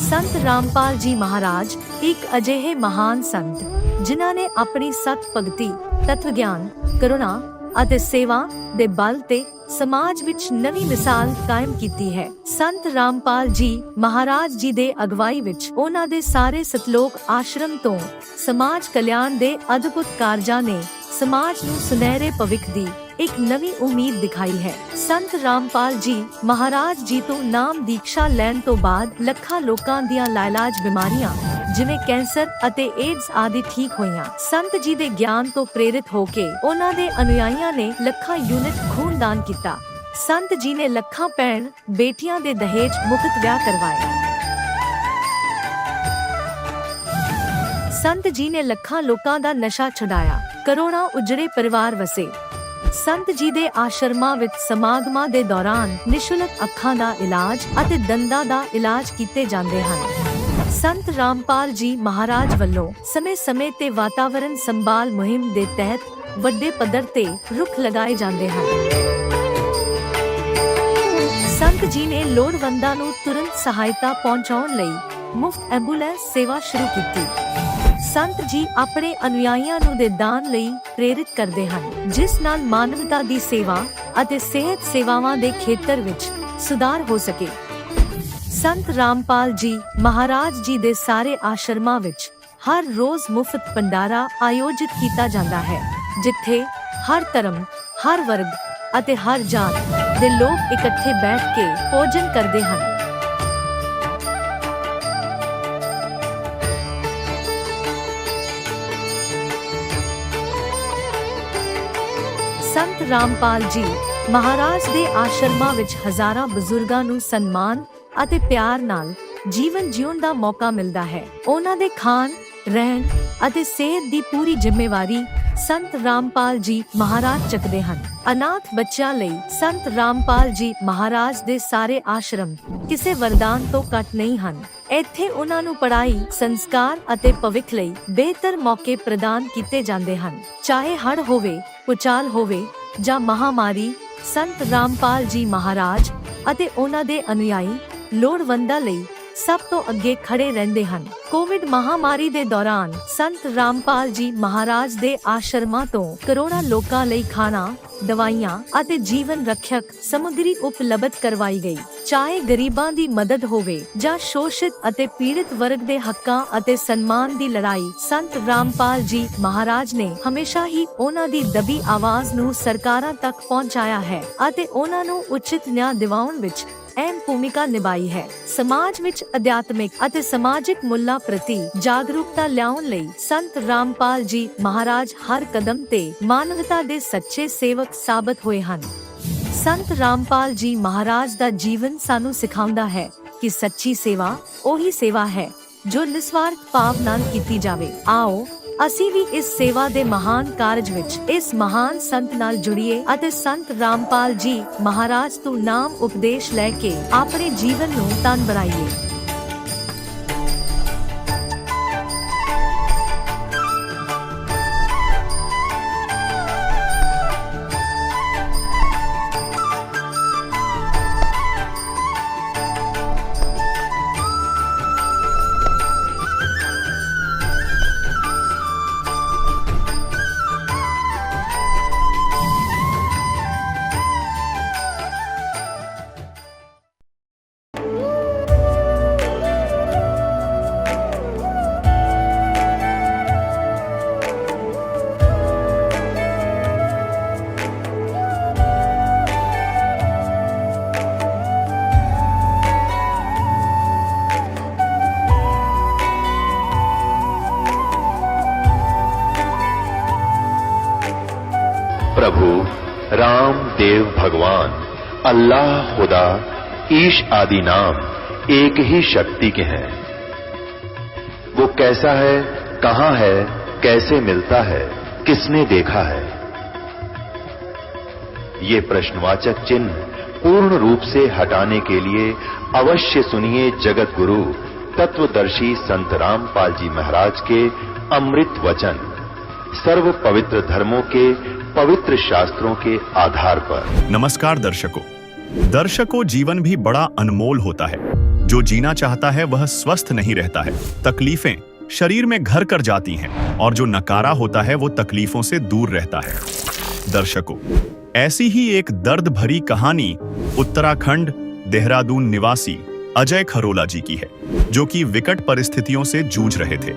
ਸੰਤ ਰਾਮਪਾਲ ਜੀ ਮਹਾਰਾਜ ਇੱਕ ਅਜਿਹੇ ਮਹਾਨ ਸੰਤ ਜਿਨ੍ਹਾਂ ਨੇ ਆਪਣੀ ਸਤ ਭਗਤੀ, ਤਤਵ ਗਿਆਨ, ਕਰੁਣਾ ਅਤੇ ਸੇਵਾ ਦੇ ਬਲ ਤੇ ਸਮਾਜ ਵਿੱਚ ਨਵੀਂ ਮਿਸਾਲ ਕਾਇਮ ਕੀਤੀ ਹੈ। ਸੰਤ ਰਾਮਪਾਲ ਜੀ ਮਹਾਰਾਜ ਜੀ ਦੇ ਅਗਵਾਈ ਵਿੱਚ ਉਹਨਾਂ ਦੇ ਸਾਰੇ ਸਤਲੋਕ ਆਸ਼ਰਮ ਤੋਂ ਸਮਾਜ ਕਲਿਆਣ ਦੇ ਅਦਭੁਤ ਕਾਰਜਾਂ ਨੇ ਸਮਾਜ ਨੂੰ ਸੁਨਹਿਰੇ ਭਵਿੱਖ ਦੀ ਇੱਕ ਨਵੀਂ ਉਮੀਦ ਦਿਖਾਈ ਹੈ। ਸੰਤ ਰਾਮਪਾਲ ਜੀ ਮਹਾਰਾਜ ਜੀ ਤੋਂ ਨਾਮ ਦੀਕਸ਼ਾ ਲੈਣ ਤੋਂ ਬਾਅਦ ਲੱਖਾਂ ਲੋਕਾਂ ਦੀਆਂ ਲਾਇਲਾਜ ਬਿਮਾਰੀਆਂ ਜਿਵੇਂ ਕੈਂਸਰ ਅਤੇ ਏਡਜ਼ ਆਦਿ ਠੀਕ ਹੋਈਆਂ। ਸੰਤ ਜੀ ਦੇ ਗਿਆਨ ਤੋਂ ਪ੍ਰੇਰਿਤ ਹੋ ਕੇ ਉਹਨਾਂ ਦੇ ਅਨੁਯਾਈਆਂ ਨੇ ਲੱਖਾਂ ਯੂਨਿਟ ਖੂਨ ਦਾਨ ਕੀਤਾ। ਸੰਤ ਜੀ ਨੇ ਲੱਖਾਂ ਭੈਣ ਬੇਟੀਆਂ ਦੇ ਦਹੇਜ ਮੁਕਤ ਵਿਆਹ ਕਰਵਾਏ। ਸੰਤ ਜੀ ਨੇ ਲੱਖਾਂ ਲੋਕਾਂ ਦਾ ਨਸ਼ਾ ਛੁਡਾਇਆ, ਕਰੋੜਾਂ ਉਜੜੇ ਪਰਿਵਾਰ ਵਸੇ। ਸੰਤ ਜੀ ਦੇ ਆਸ਼ਰਮਾਂ ਵਿੱਚ ਸਮਾਗਮਾਂ ਦੇ ਦੌਰਾਨ ਨਿਸ਼ੁਲਕ ਅੱਖਾਂ ਦਾ ਇਲਾਜ ਅਤੇ ਦੰਦਾਂ ਦਾ ਇਲਾਜ ਕੀਤੇ ਜਾਂਦੇ ਹਨ। ਸੰਤ ਰਾਮਪਾਲ ਜੀ ਮਹਾਰਾਜ ਵੱਲੋਂ ਸਮੇਂ-ਸਮੇਂ ਤੇ ਵਾਤਾਵਰਣ ਸੰਭਾਲ ਮੁਹਿੰਮ ਦੇ ਤਹਿਤ ਵੱਡੇ ਪੱਧਰ ਤੇ ਰੁੱਖ ਲਗਾਏ ਜਾਂਦੇ ਹਨ। ਸੰਤ ਜੀ ਨੇ ਲੋੜਵੰਦਾਂ ਨੂੰ ਤੁਰੰਤ ਸਹਾਇਤਾ ਪਹੁੰਚਾਉਣ ਲਈ ਮੁਫਤ ਐਂਬੂਲੈਂਸ ਸੇਵਾ ਸ਼ੁਰੂ ਕੀਤੀ। ਸੰਤ ਜੀ ਆਪਣੇ ਅਨੁਯਾਈਆਂ ਨੂੰ ਦੇ ਦਾਨ ਲਈ ਪ੍ਰੇਰਿਤ ਕਰਦੇ ਹਨ, ਜਿਸ ਨਾਲ ਮਾਨਵਤਾ ਦੀ ਸੇਵਾ ਅਤੇ ਸਿਹਤ ਸੇਵਾਵਾਂ ਦੇ ਖੇਤਰ ਵਿੱਚ ਸੁਧਾਰ ਹੋ ਸਕੇ। ਸੰਤ ਰਾਮਪਾਲ ਜੀ ਮਹਾਰਾਜ ਜੀ ਦੇ ਸਾਰੇ ਆਸ਼ਰਮਾਂ ਵਿੱਚ ਹਰ ਰੋਜ਼ ਮੁਫਤ ਭੰਡਾਰਾ ਆਯੋਜਿਤ ਕੀਤਾ ਜਾਂਦਾ ਹੈ, ਜਿੱਥੇ ਹਰ ਧਰਮ, ਹਰ ਵਰਗ ਅਤੇ ਹਰ ਜਾਤ ਦੇ ਲੋਕ ਇਕੱਠੇ ਬੈਠ ਕੇ ਭੋਜਨ ਕਰਦੇ ਹਨ। ਸੰਤ ਰਾਮਪਾਲ ਜੀ ਮਹਾਰਾਜ ਦੇ ਆਸ਼ਰਮਾਂ ਵਿੱਚ ਹਜ਼ਾਰਾਂ ਬਜ਼ੁਰਗਾਂ ਨੂੰ ਸਨਮਾਨ ਅਤੇ ਪਿਆਰ ਨਾਲ ਜੀਵਨ ਜਿਉਣ ਦਾ ਮੌਕਾ ਮਿਲਦਾ ਹੈ। ਉਹਨਾਂ ਦੇ ਖਾਣ, ਰਹਿਣ ਅਤੇ ਸਿਹਤ ਦੀ ਪੂਰੀ ਜ਼ਿੰਮੇਵਾਰੀ ਸੰਤ ਰਾਮਪਾਲ ਜੀ ਮਹਾਰਾਜ ਚੱਕਦੇ ਹਨ। ਅਨਾਥ ਬੱਚਿਆਂ ਲਈ ਸੰਤ ਰਾਮਪਾਲ ਜੀ ਮਹਾਰਾਜ ਦੇ ਸਾਰੇ ਆਸ਼ਰਮ ਕਿਸੇ ਵਰਦਾਨ ਤੋਂ ਘੱਟ ਨਹੀਂ ਹਨ। ਇੱਥੇ ਉਹਨਾਂ ਨੂੰ ਪੜ੍ਹਾਈ, ਸੰਸਕਾਰ ਅਤੇ ਭਵਿੱਖ ਲਈ ਬਿਹਤਰ ਮੌਕੇ ਪ੍ਰਦਾਨ ਕੀਤੇ ਜਾਂਦੇ ਹਨ। ਚਾਹੇ ਹੜ੍ਹ ਹੋਵੇ, ਭੂਚਾਲ ਹੋਵੇ ਜਾਂ ਮਹਾਮਾਰੀ, ਸੰਤ ਰਾਮਪਾਲ ਜੀ ਮਹਾਰਾਜ ਅਤੇ ਉਹਨਾਂ ਦੇ ਅਨੁਯਾਈ ਲੋੜਵੰਦਾਂ ਲਈ ਸਭ ਤੋਂ ਅੱਗੇ ਖੜੇ ਰਹਿੰਦੇ ਹਨ। ਕੋਵਿਡ ਮਹਾਮਾਰੀ ਦੇ ਦੌਰਾਨ ਸੰਤ ਰਾਮਪਾਲ ਜੀ ਮਹਾਰਾਜ ਦੇ ਆਸ਼ਰਮਾਂ ਤੋਂ ਕਰੋੜਾਂ ਲੋਕਾਂ ਲਈ ਖਾਣਾ, ਦਵਾਈਆਂ ਅਤੇ ਜੀਵਨ ਰੱਖਿਅਕ ਸਮੱਗਰੀ ਉਪਲਬਧ ਕਰਵਾਈ ਗਈ। ਚਾਹੇ ਗਰੀਬਾਂ ਦੀ ਮਦਦ ਹੋਵੇ ਜਾਂ ਸ਼ੋਸ਼ਿਤ ਅਤੇ ਪੀੜਿਤ ਵਰਗ ਦੇ ਹੱਕਾਂ ਅਤੇ ਸਨਮਾਨ ਦੀ ਲੜਾਈ, ਸੰਤ ਰਾਮਪਾਲ ਜੀ ਮਹਾਰਾਜ ਨੇ ਹਮੇਸ਼ਾ ਹੀ ਉਹਨਾਂ ਦੀ ਦਬੀ ਆਵਾਜ਼ ਨੂੰ ਸਰਕਾਰਾਂ ਤੱਕ ਪਹੁੰਚਾਇਆ ਹੈ ਅਤੇ ਉਹਨਾਂ ਨੂੰ ਉਚਿਤ ਨਿਆਂ ਦਿਵਾਉਣ ਵਿੱਚ ਅਹਿਮ ਭੂਮਿਕਾ ਨਿਭਾਈ ਹੈ। ਸਮਾਜ ਵਿੱਚ ਅਧਿਆਤਮਿਕ ਅਤੇ ਸਮਾਜਿਕ ਮੁੱਲਾਂ ਪ੍ਰਤੀ ਜਾਗਰੂਕਤਾ ਲਿਆਉਣ ਲਈ ਸੰਤ ਰਾਮਪਾਲ ਜੀ ਮਹਾਰਾਜ ਹਰ ਕਦਮ ਤੇ ਮਾਨਵਤਾ ਦੇ ਸੱਚੇ ਸੇਵਕ ਸਾਬਤ ਹੋਏ ਹਨ। ਸੰਤ ਰਾਮਪਾਲ ਜੀ ਮਹਾਰਾਜ ਦਾ ਜੀਵਨ ਸਾਨੂੰ ਸਿਖਾਉਂਦਾ ਹੈ ਕਿ ਸੱਚੀ ਸੇਵਾ ਉਹੀ ਸੇਵਾ ਹੈ ਜੋ ਨਿਸਵਾਰਥ ਭਾਵ ਨਾਲ ਕੀਤੀ ਜਾਵੇ। ਆਓ ਅਸੀਂ ਵੀ ਇਸ ਸੇਵਾ ਦੇ ਮਹਾਨ ਕਾਰਜ ਵਿੱਚ ਇਸ ਮਹਾਨ ਸੰਤ ਨਾਲ ਜੁੜੀਏ ਅਤੇ ਸੰਤ ਰਾਮਪਾਲ ਜੀ ਮਹਾਰਾਜ ਤੋਂ ਨਾਮ ਉਪਦੇਸ਼ ਲੈ ਕੇ ਆਪਣੇ ਜੀਵਨ ਨੂੰ ਧਨ ਬਣਾਈਏ। प्रभु राम देव भगवान अल्लाह खुदा ईश आदि नाम एक ही शक्ति के हैं। वो कैसा है, कहां है, कैसे मिलता है, किसने देखा है? ये प्रश्नवाचक चिन्ह पूर्ण रूप से हटाने के लिए अवश्य सुनिए जगत गुरु तत्वदर्शी संत रामपाल जी महाराज के अमृत वचन, सर्व पवित्र धर्मों के पवित्र शास्त्रों के आधार पर। नमस्कार दर्शकों, जीवन भी बड़ा अनमोल होता है। जो जीना चाहता है वह स्वस्थ नहीं रहता है। तकलीफें शरीर में घर कर जाती हैं और जो नकारा होता है वो तकलीफों से दूर रहता है। दर्शकों, ऐसी ही एक दर्द भरी कहानी उत्तराखंड देहरादून निवासी अजय खरोला जी की है, जो कि विकट परिस्थितियों से जूझ रहे थे।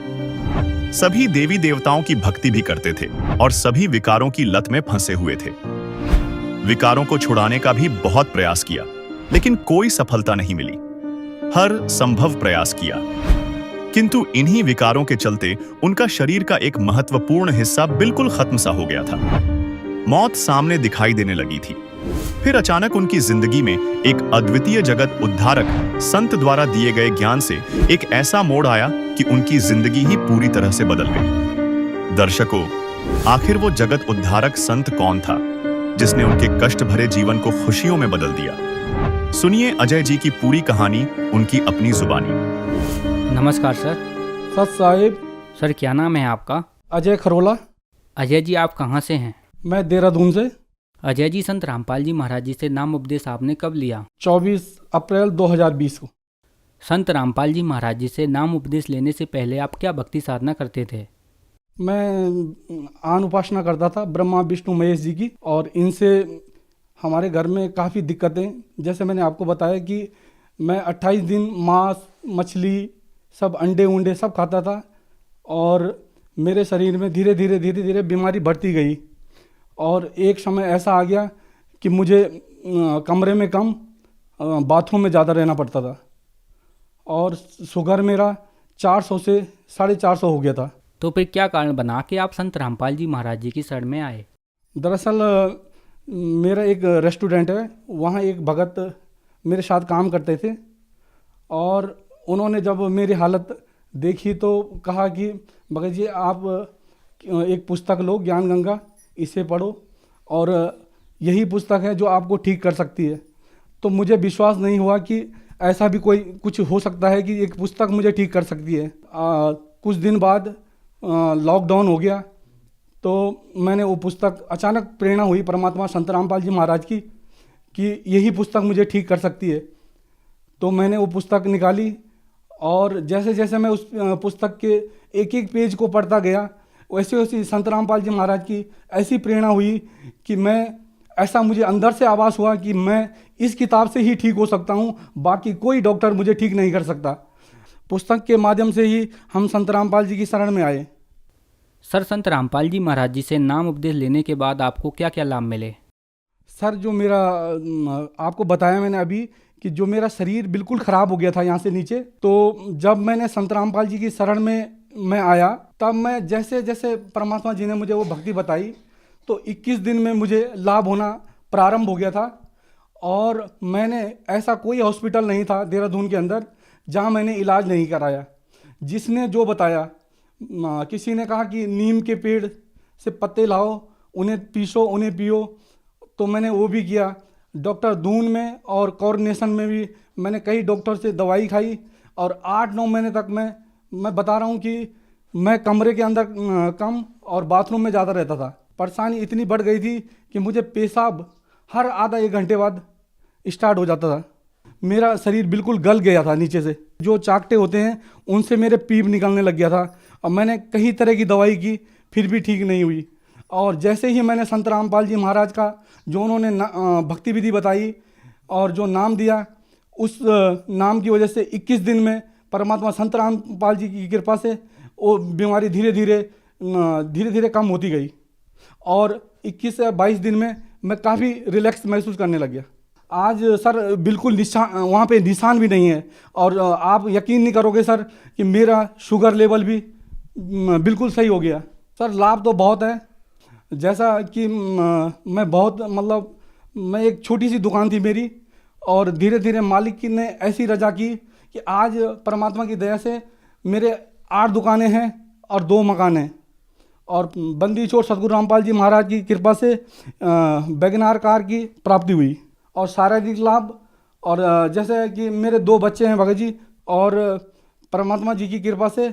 सभी देवी देवताओं की भक्ति भी करते थे और सभी विकारों की लत में फंसे हुए थे। विकारों को छुड़ाने का भी बहुत प्रयास किया, लेकिन कोई सफलता नहीं मिली। हर संभव प्रयास किया, किंतु इन्हीं विकारों के चलते उनका शरीर का एक महत्वपूर्ण हिस्सा बिल्कुल खत्म सा हो गया था। मौत सामने दिखाई देने लगी थी। फिर अचानक उनकी जिंदगी में एक अद्वितीय जगत उद्धारक संत द्वारा दिए गए ज्ञान से एक ऐसा मोड़ आया कि उनकी जिंदगी ही पूरी तरह से बदल गई। दर्शकों, आखिर वो जगत उद्धारक संत कौन था जिसने उनके कष्ट भरे जीवन को खुशियों में बदल दिया? सुनिए अजय जी की पूरी कहानी उनकी अपनी जुबानी। नमस्कार सर। सत साहिब। सर क्या नाम है आपका? अजय खरोला। अजय जी आप कहाँ से हैं? मैं देहरादून से। अजय जी, संत रामपाल जी महाराज जी से नाम उपदेश आपने कब लिया? 24 अप्रैल 2020 को। संत रामपाल जी महाराज जी से नाम उपदेश लेने से पहले आप क्या भक्ति साधना करते थे? मैं आन उपासना करता था ब्रह्मा विष्णु महेश जी की, और इनसे हमारे घर में काफ़ी दिक्कतें, जैसे मैंने आपको बताया कि मैं 28 दिन मांस मछली सब अंडे उंडे सब खाता था, और मेरे शरीर में धीरे धीरे बीमारी बढ़ती गई। और एक समय ऐसा आ गया कि मुझे कमरे में कम बाथरूम में ज़्यादा रहना पड़ता था, और शुगर मेरा 400 से 450 हो गया था। तो फिर क्या कारण बना कि आप संत रामपाल जी महाराज जी की शरण में आए? दरअसल मेरा एक रेस्टोरेंट है, वहाँ एक भगत मेरे साथ काम करते थे, और उन्होंने जब मेरी हालत देखी तो कहा कि भगत जी आप एक पुस्तक लो, ज्ञान गंगा, इसे पढ़ो, और यही पुस्तक है जो आपको ठीक कर सकती है। तो मुझे विश्वास नहीं हुआ कि ऐसा भी कोई कुछ हो सकता है कि एक पुस्तक मुझे ठीक कर सकती है। कुछ दिन बाद लॉकडाउन हो गया, तो मैंने वो पुस्तक, अचानक प्रेरणा हुई परमात्मा संत रामपाल जी महाराज की कि यही पुस्तक मुझे ठीक कर सकती है। तो मैंने वो पुस्तक निकाली, और जैसे जैसे मैं उस पुस्तक के एक एक पेज को पढ़ता गया, वैसे वैसे संत रामपाल जी महाराज की ऐसी प्रेरणा हुई कि ऐसा मुझे अंदर से आभास हुआ कि मैं इस किताब से ही ठीक हो सकता हूँ, बाकी कोई डॉक्टर मुझे ठीक नहीं कर सकता। पुस्तक के माध्यम से ही हम संत रामपाल जी की शरण में आए। सर, संत रामपाल जी महाराज जी से नाम उपदेश लेने के बाद आपको क्या क्या लाभ मिले? सर, जो मेरा आपको बताया मैंने अभी कि जो मेरा शरीर बिल्कुल ख़राब हो गया था यहाँ से नीचे, तो जब मैंने संत रामपाल जी की शरण में मैं आया, तब मैं जैसे जैसे परमात्मा जी ने मुझे वो भक्ति बताई, तो 21 दिन में मुझे लाभ होना प्रारंभ हो गया था। और मैंने, ऐसा कोई हॉस्पिटल नहीं था देहरादून के अंदर जहाँ मैंने इलाज नहीं कराया। जिसने जो बताया, किसी ने कहा कि नीम के पेड़ से पत्ते लाओ, उन्हें पीसो, उन्हें पियो, तो मैंने वो भी किया। डॉक्टर दून में और कोऑर्डिनेशन में भी मैंने कई डॉक्टर से दवाई खाई, और 8-9 महीने तक मैं बता रहा हूँ कि मैं कमरे के अंदर कम और बाथरूम में ज़्यादा रहता था। परेशानी इतनी बढ़ गई थी कि मुझे पेशाब हर आधा 1 घंटे बाद स्टार्ट हो जाता था। मेरा शरीर बिल्कुल गल गया था नीचे से, जो चाकटे होते हैं उनसे मेरे पीप निकलने लग गया था। और मैंने कई तरह की दवाई की, फिर भी ठीक नहीं हुई। और जैसे ही मैंने संत रामपाल जी महाराज का जो उन्होंने भक्ति विधि बताई और जो नाम दिया, उस नाम की वजह से 21 दिन में परमात्मा संत रामपाल जी की कृपा से वो बीमारी धीरे धीरे कम होती गई, और 21 से 22 दिन में मैं काफ़ी रिलैक्स महसूस करने लग गया। आज सर बिल्कुल निशान, वहाँ पे निशान भी नहीं है, और आप यकीन नहीं करोगे सर कि मेरा शुगर लेवल भी बिल्कुल सही हो गया। सर लाभ तो बहुत है, जैसा कि मैं बहुत, मतलब मैं एक छोटी सी दुकान थी मेरी, और धीरे धीरे मालिक ने ऐसी रजा की कि आज परमात्मा की दया से मेरे 8 दुकानें हैं और 2 मकान हैं। और बंदी छोड़ सतगुरु रामपाल जी महाराज की कृपा से वैगनार कार की प्राप्ति हुई, और शारीरिक लाभ, और जैसे कि मेरे 2 बच्चे हैं भगत जी, और परमात्मा जी की कृपा से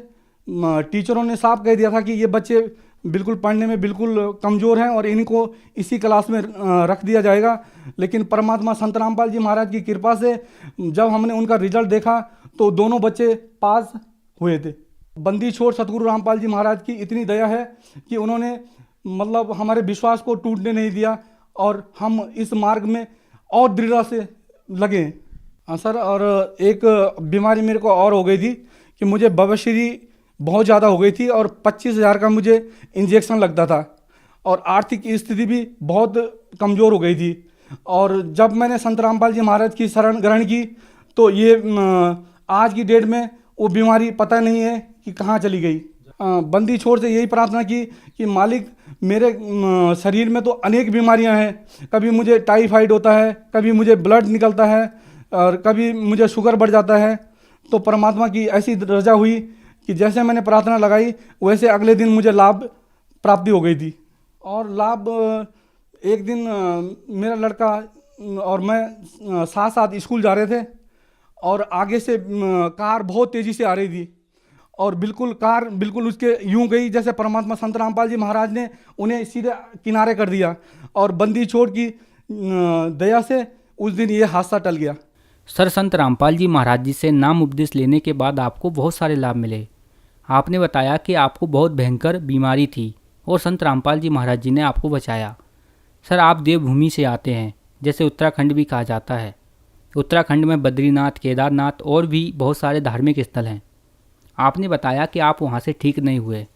टीचरों ने साफ कह दिया था कि ये बच्चे बिल्कुल पढ़ने में बिल्कुल कमज़ोर हैं और इनको इसी क्लास में रख दिया जाएगा। लेकिन परमात्मा संत रामपाल जी महाराज की कृपा से जब हमने उनका रिजल्ट देखा तो दोनों बच्चे पास हुए थे। बंदी छोड़ सतगुरु रामपाल जी महाराज की इतनी दया है कि उन्होंने मतलब हमारे विश्वास को टूटने नहीं दिया और हम इस मार्ग में और दृढ़ता से लगे। हाँ सर, और एक बीमारी मेरे को और हो गई थी कि मुझे बवासीर बहुत ज़्यादा हो गई थी और 25,000 का मुझे इंजेक्शन लगता था और आर्थिक स्थिति भी बहुत कमज़ोर हो गई थी। और जब मैंने संत रामपाल जी महाराज की शरण ग्रहण की तो ये आज की डेट में वो बीमारी पता नहीं है कि कहाँ चली गई। बंदी छोड़ से यही प्रार्थना की कि मालिक मेरे शरीर में तो अनेक बीमारियां हैं, कभी मुझे टाइफाइड होता है, कभी मुझे ब्लड निकलता है और कभी मुझे शुगर बढ़ जाता है। तो परमात्मा की ऐसी रजा हुई कि जैसे मैंने प्रार्थना लगाई वैसे अगले दिन मुझे लाभ प्राप्ति हो गई थी। और लाभ एक दिन मेरा लड़का और मैं साथ साथ स्कूल जा रहे थे और आगे से कार बहुत तेज़ी से आ रही थी और कार बिल्कुल उसके यूं गई जैसे परमात्मा संत रामपाल जी महाराज ने उन्हें सीधे किनारे कर दिया और बंदी छोड़ की दया से उस दिन ये हादसा टल गया। सर, संत रामपाल जी महाराज जी से नाम उपदेश लेने के बाद आपको बहुत सारे लाभ मिले। आपने बताया कि आपको बहुत भयंकर बीमारी थी और संत रामपाल जी महाराज जी ने आपको बचाया। सर, आप देवभूमि से आते हैं, जैसे उत्तराखंड भी कहा जाता है। उत्तराखंड में बद्रीनाथ, केदारनाथ और भी बहुत सारे धार्मिक स्थल हैं। आपने बताया कि आप वहाँ से ठीक नहीं हुए।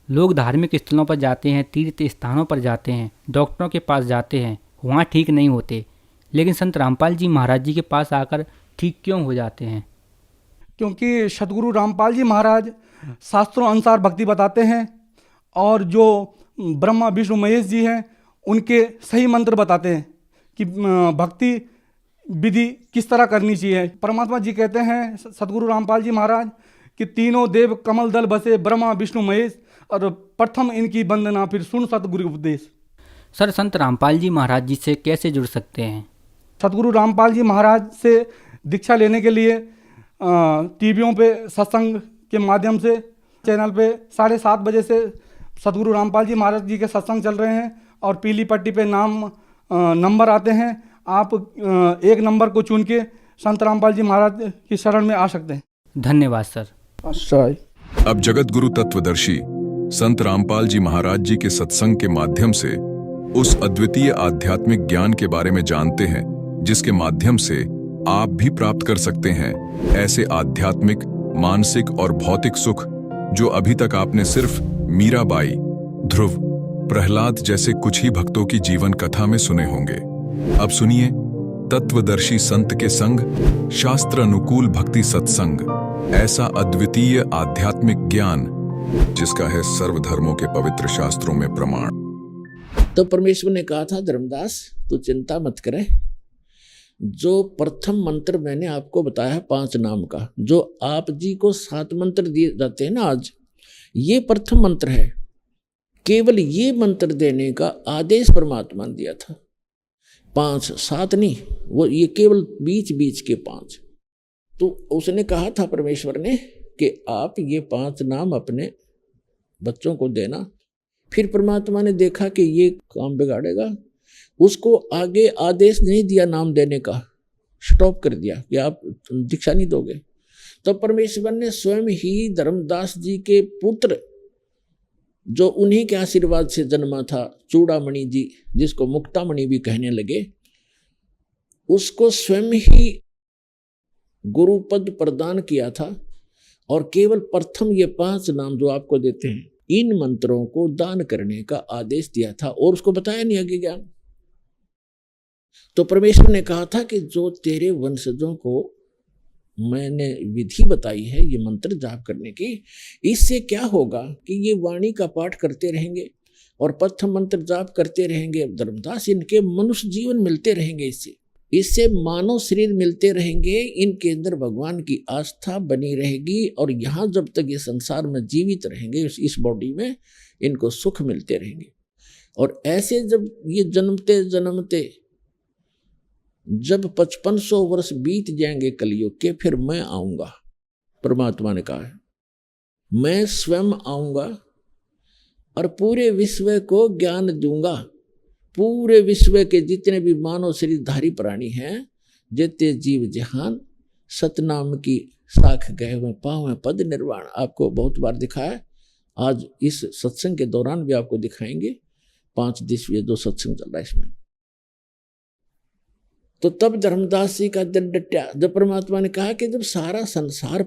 लोग धार्मिक स्थलों पर जाते हैं, तीर्थ स्थानों पर जाते हैं, डॉक्टरों के पास जाते हैं, वहाँ ठीक नहीं होते, लेकिन संत रामपाल जी महाराज जी के पास आकर ठीक क्यों हो जाते हैं? क्योंकि सतगुरु रामपाल जी महाराज शास्त्रों अनुसार भक्ति बताते हैं और जो ब्रह्मा विष्णु महेश जी हैं उनके सही मंत्र बताते हैं कि भक्ति विधि किस तरह करनी चाहिए। परमात्मा जी कहते हैं सतगुरु रामपाल जी महाराज कि तीनों देव कमल दल बसे ब्रह्मा विष्णु महेश और प्रथम इनकी वंदना फिर सुन सतगुरु उपदेश। सर, संत रामपाल जी महाराज जी से कैसे जुड़ सकते हैं? सतगुरु रामपाल जी महाराज से दीक्षा लेने के लिए टीवियों पे सत्संग के माध्यम से चैनल पे 7:30 बजे से सतगुरु रामपाल जी महाराज जी के सत्संग चल रहे हैं और पीली पट्टी पे नंबर आते हैं। आप एक नंबर को चुन के संत रामपाल जी महाराज की शरण में आ सकते हैं। धन्यवाद सर। अब जगत गुरु तत्वदर्शी संत रामपाल जी महाराज जी के सत्संग के माध्यम से उस अद्वितीय आध्यात्मिक ज्ञान के बारे में जानते हैं जिसके माध्यम से आप भी प्राप्त कर सकते हैं ऐसे आध्यात्मिक, मानसिक और भौतिक सुख जो अभी तक आपने सिर्फ मीराबाई, ध्रुव, प्रहलाद जैसे कुछ ही भक्तों की जीवन कथा में सुने होंगे। अब सुनिए तत्वदर्शी संत के संग शास्त्र अनुकूल भक्ति सत्संग, ऐसा अद्वितीय आध्यात्मिक ज्ञान जिसका है सर्वधर्मों के पवित्र शास्त्रों में प्रमाण। तो परमेश्वर ने कहा था, धर्मदास तू चिंता मत करे, जो प्रथम मंत्र मैंने आपको बताया 5 नाम का, जो आप जी को 7 मंत्र दिए जाते हैं ना आज, ये प्रथम मंत्र है। केवल ये मंत्र देने का आदेश परमात्मा ने दिया था। 5, 7 नहीं, वो ये केवल बीच बीच के 5। तो उसने कहा था परमेश्वर ने कि आप ये 5 नाम अपने बच्चों को देना। फिर परमात्मा ने देखा कि ये काम बिगाड़ेगा, उसको आगे आदेश नहीं दिया नाम देने का, स्टॉप कर दिया कि आप दीक्षा नहीं दोगे। तो परमेश्वर ने स्वयं ही धर्मदास जी के पुत्र, जो उन्हीं के आशीर्वाद से जन्मा था, चूड़ामणि जी, जिसको मुक्तामणि भी कहने लगे, उसको स्वयं ही गुरुपद प्रदान किया था और केवल प्रथम ये 5 नाम जो आपको देते हैं, इन मंत्रों को दान करने का आदेश दिया था और उसको बताया नहीं आगे ज्ञान। तो परमेश्वर ने कहा था कि जो तेरे वंशजों को मैंने विधि बताई है ये मंत्र जाप करने की, इससे क्या होगा कि ये वाणी का पाठ करते रहेंगे और प्रथम मंत्र जाप करते रहेंगे। धर्मदास, इनके मनुष्य जीवन मिलते रहेंगे, इससे मानव शरीर मिलते रहेंगे, इनके अंदर भगवान की आस्था बनी रहेगी और यहाँ जब तक ये संसार में जीवित रहेंगे, इस बॉडी में इनको सुख मिलते रहेंगे। और ऐसे जब ये जन्मते जन्मते जब 5500 वर्ष बीत जाएंगे कलयुग के, फिर मैं आऊंगा। परमात्मा ने कहा है मैं स्वयं आऊंगा और पूरे विश्व को ज्ञान दूंगा। पूरे विश्व के जितने भी मानव शरीरधारी प्राणी हैं, जितने जीव जहान, सतनाम की साख गए हुए पावे पद निर्वाण। आपको बहुत बार दिखाया, आज इस सत्संग के दौरान भी आपको दिखाएंगे। 5 दिवसीय जो सत्संग चल रहा है इसमें। तो तब धर्मदास जी का दिल डटा, जब परमात्मा ने कहा कि जब सारा संसार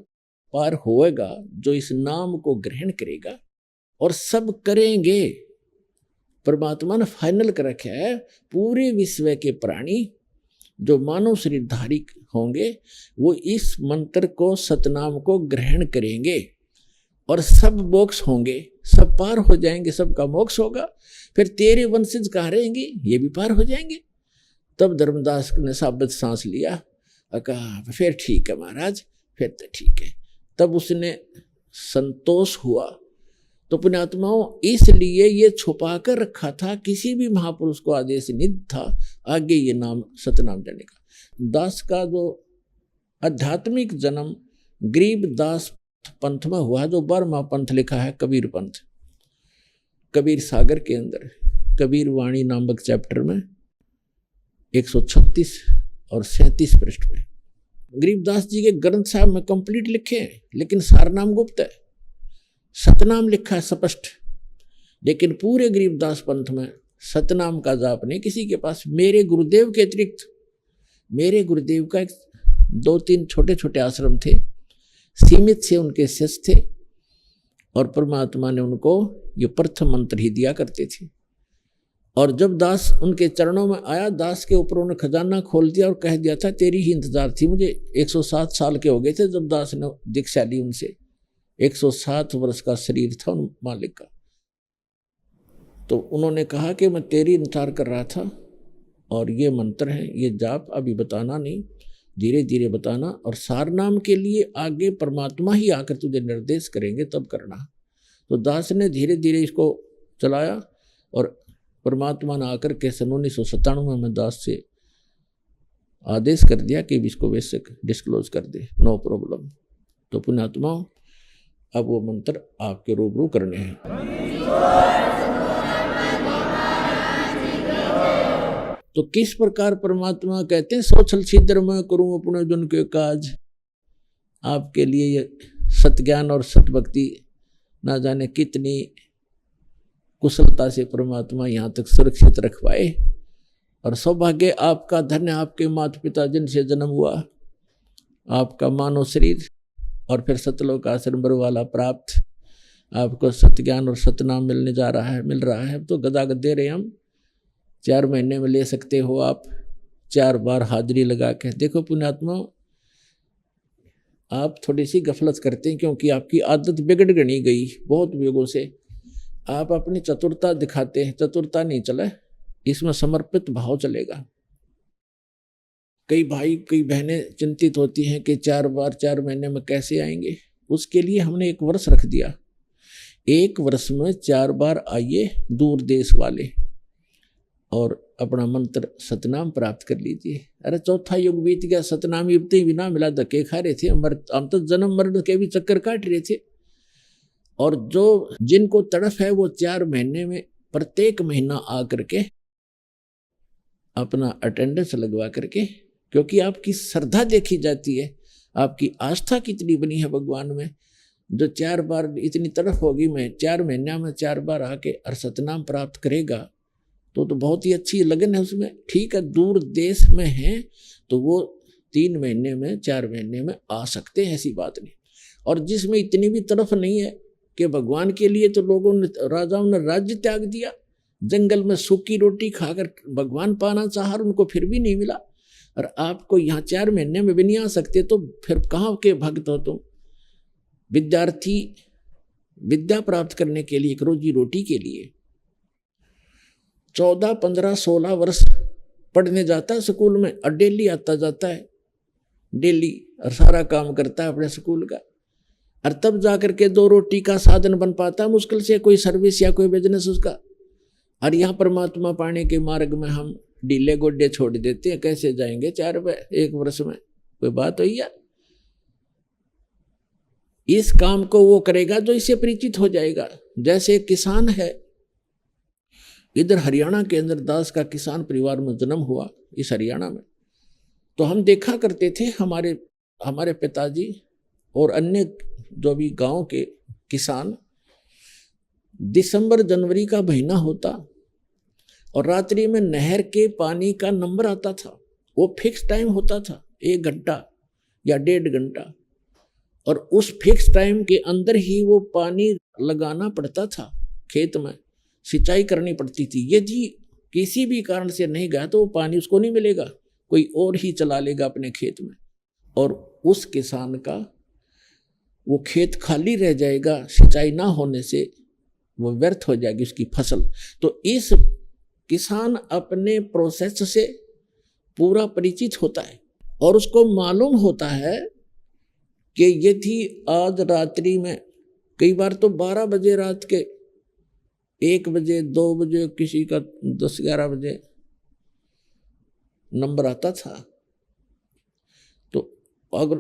पार होएगा, जो इस नाम को ग्रहण करेगा, और सब करेंगे। परमात्मा ने फाइनल कर रखा है, पूरे विश्व के प्राणी जो मानव शरीरधारी होंगे वो इस मंत्र को, सतनाम को ग्रहण करेंगे और सब मोक्ष होंगे, सब पार हो जाएंगे, सबका मोक्ष होगा। फिर तेरे वंशज कहाँ रहेंगे, ये भी पार हो जाएंगे। तब धर्मदास ने साबित सांस लिया और कहा फिर ठीक है महाराज, फिर तो ठीक है। तब उसने संतोष हुआ। तो पुण्यात्माओं, इसलिए ये छुपा कर रखा था, किसी भी महापुरुष को आदेश नहीं था आगे ये नाम सतनाम देने का। दास का जो आध्यात्मिक जन्म गरीब दास पंथ में हुआ, जो 12वां पंथ लिखा है कबीर पंथ, कबीर सागर के अंदर कबीर वाणी नामक चैप्टर में 136 और 37 पृष्ठ में गरीबदास जी के ग्रंथ साहब में कंप्लीट लिखे हैं, लेकिन सारनाम गुप्त है। सतनाम लिखा है स्पष्ट, लेकिन पूरे गरीबदास पंथ में सतनाम का जाप नहीं किसी के पास। मेरे गुरुदेव के अतिरिक्त, मेरे गुरुदेव का 2-3 छोटे छोटे आश्रम थे, सीमित से उनके शिष्य थे, और परमात्मा ने उनको ये प्रथम मंत्र ही दिया करते थे। और जब दास उनके चरणों में आया, दास के ऊपर उन्होंने खजाना खोल दिया और कह दिया था तेरी ही इंतजार थी मुझे। 107 साल के हो गए थे जब दास ने दीक्षा ली उनसे। 107 वर्ष का शरीर था उन मालिक का। तो उन्होंने कहा कि मैं तेरी इंतजार कर रहा था, और ये मंत्र है, ये जाप अभी बताना नहीं, धीरे धीरे बताना, और सारनाम के लिए आगे परमात्मा ही आकर तुझे निर्देश करेंगे तब करना। तो दास ने धीरे धीरे इसको चलाया, और परमात्मा ने आकर के सन 1997 में दास से आदेश कर दिया कि इसको वैसे डिस्क्लोज कर दे, नो प्रॉब्लम। तो पुण्यात्मा, अब वो मंत्र आपके रूबरू करने हैं। तो किस प्रकार परमात्मा कहते हैं, सोचल छिद्र मैं करूं अपने जन के काज। आपके लिए ये सतज्ञान और सतभक्ति ना जाने कितनी कुशलता से परमात्मा यहाँ तक सुरक्षित रखवाए। और सौभाग्य आपका, धन्य आपके माता पिता जिनसे जन्म हुआ, आपका मानव शरीर और फिर सतलोक आश्रम वाला प्राप्त, आपको सतज्ञान और सतनाम मिलने जा रहा है, मिल रहा है। तो गदागद दे रहे हम, 4 महीने में ले सकते हो आप, 4 बार हाजिरी लगा के। देखो पुण्यात्मा, आप थोड़ी सी गफलत करते हैं क्योंकि आपकी आदत बिगड़ गई गई बहुत युगों से। आप अपनी चतुरता दिखाते हैं, चतुरता नहीं चले, इसमें समर्पित भाव चलेगा। कई भाई कई बहनें चिंतित होती हैं कि 4 बार 4 महीने में कैसे आएंगे। उसके लिए हमने 1 वर्ष रख दिया। 1 वर्ष में 4 बार आइए दूर देश वाले, और अपना मंत्र सतनाम प्राप्त कर लीजिए। अरे 4था युग बीत गया, सतनाम युग भी ना मिला, धक्के खा रहे थे हम तो जन्म मरण के भी चक्कर काट रहे थे। और जो जिनको तड़फ है वो 4 महीने में प्रत्येक महीना आ करके अपना अटेंडेंस लगवा करके, क्योंकि आपकी श्रद्धा देखी जाती है, आपकी आस्था कितनी बनी है भगवान में। जो 4 बार इतनी तरफ होगी, मैं 4 महीना में 4 बार आके और सतनाम प्राप्त करेगा तो बहुत ही अच्छी लगन है उसमें। ठीक है, दूर देश में है तो वो 3 महीने में 4 महीने में आ सकते हैं, ऐसी बात नहीं। और जिसमें इतनी भी तरफ नहीं है कि भगवान के लिए तो लोगों ने, राजाओं ने राज्य त्याग दिया, जंगल में सूखी रोटी खाकर भगवान पाना चाहा, उनको फिर भी नहीं मिला। और आपको यहाँ 4 महीने में भी नहीं आ सकते तो फिर कहाँ के भक्त हो तुम? विद्यार्थी विद्या प्राप्त करने के लिए, एक रोजी रोटी के लिए 14, 15, 16 वर्ष पढ़ने जाता है स्कूल में, और डेली आता जाता है, डेली, और सारा काम करता है अपने स्कूल का, और तब जाकर के 2 रोटी का साधन बन पाता है मुश्किल से, कोई सर्विस या कोई बिजनेस उसका। और यहाँ परमात्मा पाने के मार्ग में हम ढीले गोड्डे छोड़ देते हैं, कैसे जाएंगे 4 1 वर्ष में? कोई बात हुई यार? इस काम को वो करेगा जो इससे परिचित हो जाएगा। जैसे एक किसान है, इधर हरियाणा के अंदर दास का किसान परिवार में जन्म हुआ इस हरियाणा में, तो हम देखा करते थे हमारे पिताजी और अन्य जो भी गांव के किसान, दिसंबर जनवरी का महीना होता और रात्रि में नहर के पानी का नंबर आता था, वो फिक्स टाइम होता था 1 घंटा या 1.5 घंटा, और उस फिक्स टाइम के अंदर ही वो पानी लगाना पड़ता था, खेत में सिंचाई करनी पड़ती थी। यदि किसी भी कारण से नहीं गया तो वो पानी उसको नहीं मिलेगा, कोई और ही चला लेगा अपने खेत में, और उस किसान का वो खेत खाली रह जाएगा, सिंचाई ना होने से वो व्यर्थ हो जाएगी उसकी फसल। तो इस किसान अपने प्रोसेस से पूरा परिचित होता है और उसको मालूम होता है कि यदि आज रात्रि में, कई बार तो 12 बजे रात के, 1 बजे 2 बजे, किसी का 10-11 बजे नंबर आता था, तो अगर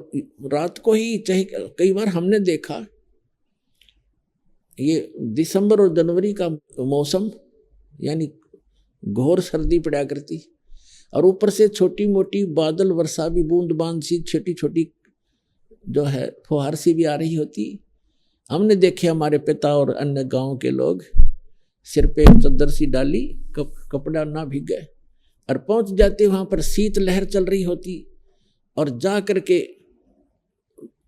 रात को ही चाहे, कई बार हमने देखा ये दिसंबर और जनवरी का मौसम, यानी घोर सर्दी पड़ा करती और ऊपर से छोटी मोटी बादल वर्षा भी, बूंद बांद सी छोटी छोटी जो है फुहार सी भी आ रही होती। हमने देखे हमारे पिता और अन्य गांव के लोग सिर पे चादर सी डाली, कपड़ा ना भीगे, और पहुंच जाते वहां पर शीत लहर चल रही होती, और जा करके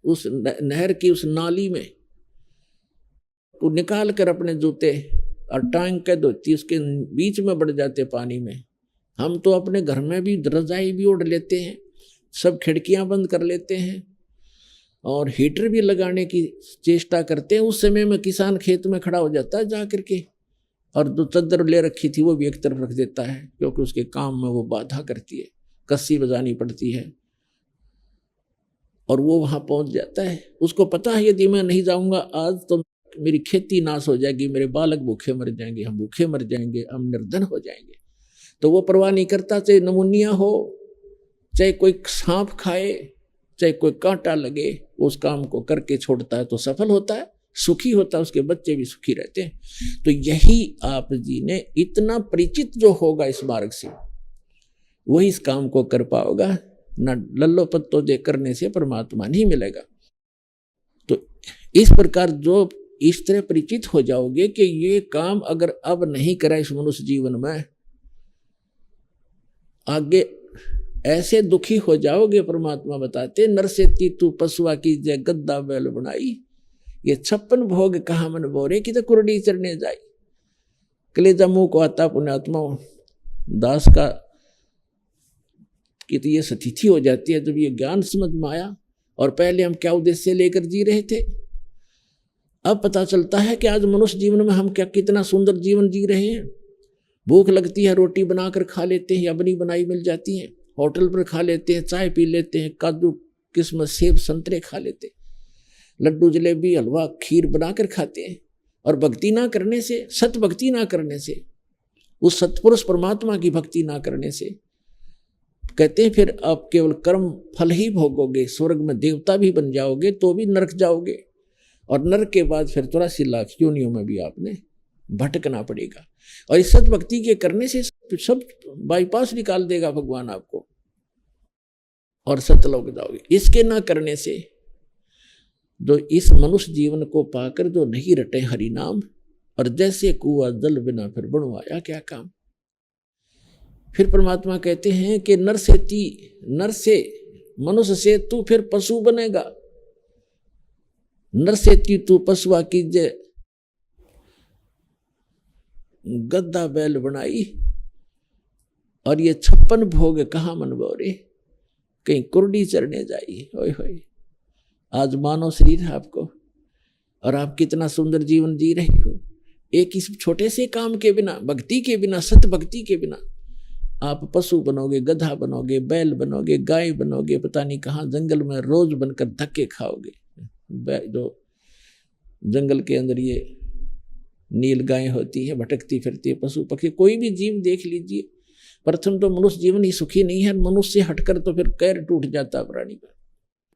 उस नहर की उस नाली में वो निकाल कर अपने जूते और टांग के धोती उसके बीच में बढ़ जाते पानी में। हम तो अपने घर में भी रजाई भी ओढ़ लेते हैं, सब खिड़कियां बंद कर लेते हैं और हीटर भी लगाने की चेष्टा करते हैं। उस समय में किसान खेत में खड़ा हो जाता है जा करके, और जो चद्दर ले रखी थी वो भी एक तरफ रख देता है, क्योंकि उसके काम में वो बाधा करती है, कस्सी बजानी पड़ती है, और वो वहां पहुंच जाता है। उसको पता है यदि मैं नहीं जाऊंगा आज तो मेरी खेती नाश हो जाएगी, मेरे बालक भूखे मर जाएंगे, हम भूखे मर जाएंगे, हम निर्धन हो जाएंगे। तो वो परवाह नहीं करता, चाहे नमूनिया हो, चाहे कोई सांप खाए, चाहे कोई कांटा लगे, उस काम को करके छोड़ता है तो सफल होता है, सुखी होता है, उसके बच्चे भी सुखी रहते हैं। तो यही आप जी ने इतना परिचित जो होगा इस मार्ग से, वही इस काम को कर पाओगा, ना लल्लो पत्तो दे करने से परमात्मा नहीं मिलेगा। तो इस प्रकार जो इस तरह परिचित हो जाओगे कि ये काम अगर अब नहीं करा इस मनुष्य जीवन में, आगे ऐसे दुखी हो जाओगे। परमात्मा बताते, नर से तू पशुआ की जय गद्दा बैल बनाई, ये 56 भोग कहा मन बोरे कि तो कुरडी चढ़ने जाई। कलेजा मुंह को आता पुण्यात्मा दास का कि तो ये सतिथि हो जाती है जब ये ज्ञान समझ में आया, और पहले हम क्या उद्देश्य लेकर जी रहे थे, अब पता चलता है कि आज मनुष्य जीवन में हम क्या कितना सुंदर जीवन जी रहे हैं। भूख लगती है, रोटी बनाकर खा लेते हैं या बनी बनाई मिल जाती है, होटल पर खा लेते हैं, चाय पी लेते हैं, काजू किस्मत सेब संतरे खा लेते हैं, लड्डू जलेबी हलवा खीर बनाकर खाते हैं। और भक्ति ना करने से, सत भक्ति ना करने से, उस सतपुरुष परमात्मा की भक्ति ना करने से, कहते हैं फिर आप केवल कर्म फल ही भोगोगे, स्वर्ग में देवता भी बन जाओगे तो भी नरक जाओगे, और नरक के बाद फिर 84 लाख योनियों में भी आपने भटकना पड़ेगा। और इस सत भक्ति के करने से सब बाईपास निकाल देगा भगवान आपको, और सतलोक जाओगे। इसके ना करने से जो इस मनुष्य जीवन को पाकर जो नहीं रटे हरि नाम, और जैसे कुआ जल बिना फिर बनवाया क्या काम। फिर परमात्मा कहते हैं कि नर से मनुष्य से तू फिर पशु बनेगा, नर से तू पशुआ कीजे गद्दा बैल बनाई, और ये 56 भोग कहाँ मन बोरे, कहीं कुर्डी चढ़ने जाइए। ओए होए, आज मानव शरीर है आपको, और आप कितना सुंदर जीवन जी रहे हो। एक इस छोटे से काम के बिना, भक्ति के बिना, सत भक्ति के बिना आप पशु बनोगे, गधा बनोगे, बैल बनोगे, गाय बनोगे, पता नहीं कहाँ जंगल में रोज बनकर धक्के खाओगे। जो जंगल के अंदर ये नील गाय होती है, भटकती फिरती है, पशु पक्षी, कोई भी जीव देख लीजिए, प्रथम तो मनुष्य जीवन ही सुखी नहीं है। मनुष्य से हटकर तो फिर कैर टूट जाता प्राणी का।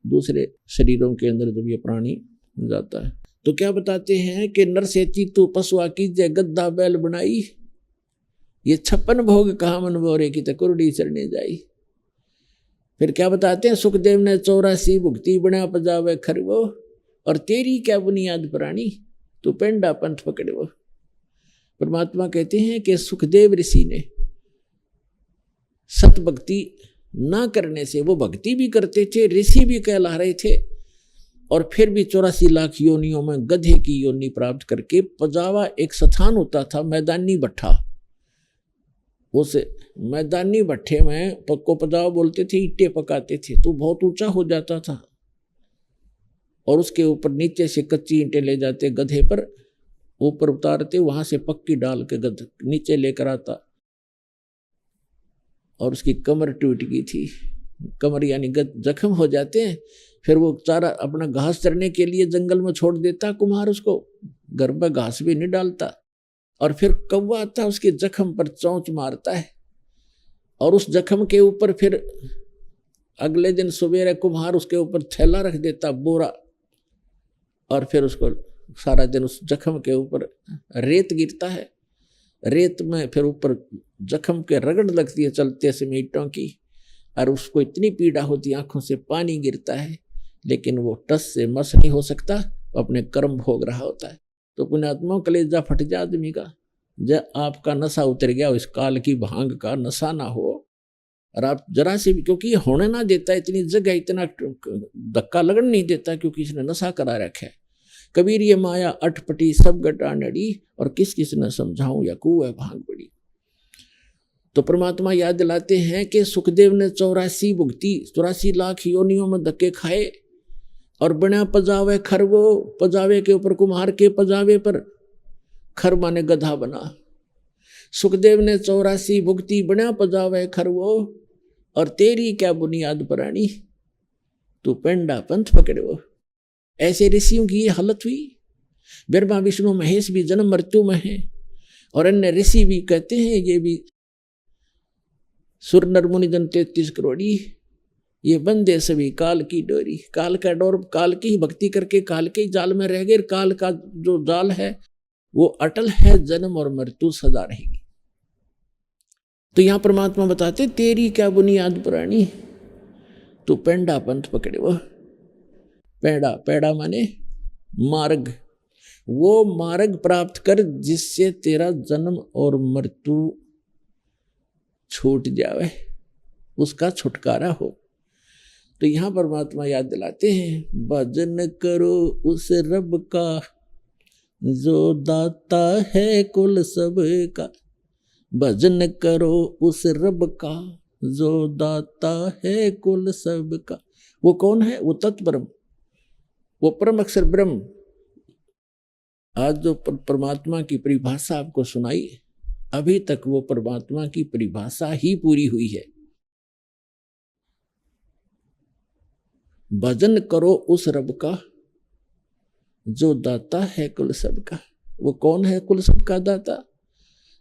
दूसरे शरीरों के अंदर जब ये प्राणी जाता है। तो क्या बताते हैं कि नरसेती तू पशुआ कीजिए गद्दा बैल बनाई, ये 56 भोग कहा मन बोरे की तकुरडी चरने जाई। फिर क्या बताते हैं, सुखदेव ने 84 भुक्ति बना पजावे खरवो, और तेरी क्या बुनियाद प्राणी तू पेंडा पंथ पकड़ो। परमात्मा कहते हैं कि सुखदेव ऋषि ने सत भक्ति ना करने से, वो भक्ति भी करते थे, ऋषि भी कहला रहे थे, और फिर भी 84 लाख योनियों में गधे की योनि प्राप्त करके पजावा एक स्थान होता था, मैदानी भट्ठा, उस मैदानी भट्ठे में पक्को पजावा बोलते थे, ईंटें पकाते थे, तो बहुत ऊंचा हो जाता था, और उसके ऊपर नीचे से कच्ची ईंटें ले जाते, गधे पर ऊपर उतारते, वहां से पक्की डाल के गधे नीचे लेकर आता, और उसकी कमर टूट गई थी, कमर यानी जख्म हो जाते हैं। फिर वो चारा अपना घास चरने के लिए जंगल में छोड़ देता कुम्हार, उसको घर पर घास भी नहीं डालता, और फिर कौवा आता उसके जख्म पर चोंच मारता है, और उस जख्म के ऊपर फिर अगले दिन सवेरे कुम्हार उसके ऊपर थैला रख देता, बोरा, और फिर उसको सारा दिन उस जख्म के ऊपर रेत गिरता है, रेत में फिर ऊपर जख्म के रगड़ लगती है चलते समय ईंटों की, और उसको इतनी पीड़ा होती है, आंखों से पानी गिरता है, लेकिन वो टस से मस नहीं हो सकता, वो अपने कर्म भोग रहा होता है। तो पुण्यात्मा कलेजा फट जा आदमी का, जब आपका नशा उतर गया, इस काल की भांग का नशा ना हो, और आप जरा से भी, क्योंकि ये होने ना देता, इतनी जगह इतना धक्का लगन नहीं देता, क्योंकि इसने नशा करा रखा है। कबीर ये माया अटपटी सब गटा नड़ी, और किस किस ने समझाऊं या कुएं भांग बड़ी। तो परमात्मा याद दिलाते हैं कि सुखदेव ने 84 भुक्ति 84 लाख योनियों में धक्के खाए, और बिना पजावे खरवो, पजावे के ऊपर कुम्हार के पजावे पर खर माने गधा बना। सुखदेव ने 84 भुक्ति बिना पजावे खरवो, और तेरी क्या बुनियाद प्राणी तू पेंडा पंथ पकड़ो। ऐसे ऋषियों की ये हालत हुई। ब्रह्मा विष्णु महेश भी जन्म मृत्यु में है, और अन्य ऋषि भी कहते हैं, ये भी सुर नर मुनि जन 33 करोड़ी, ये बंदे सभी काल की डोरी। काल का डोर, काल की ही भक्ति करके काल के ही जाल में रह गए। काल का जो जाल है वो अटल है, जन्म और मृत्यु सदा रहेगी। तो यहां परमात्मा बताते, तेरी क्या बुनियाद पुरानी तू पेंडा पंथ पकड़े। वो पेड़ा, पेड़ा माने मार्ग, वो मार्ग प्राप्त कर जिससे तेरा जन्म और मृत्यु छूट जावे, उसका छुटकारा हो। तो यहां परमात्मा याद दिलाते हैं, भजन करो उस रब का जो दाता है कुल सब का। भजन करो उस रब का जो दाता है कुल सब का। वो कौन है? वो तत्ब्रह्म, वो परम अक्षर ब्रह्म। आज जो परमात्मा की परिभाषा आपको सुनाई, अभी तक वो परमात्मा की परिभाषा ही पूरी हुई है। भजन करो उस रब का जो दाता है कुल सब का। वो कौन है कुल सब का दाता?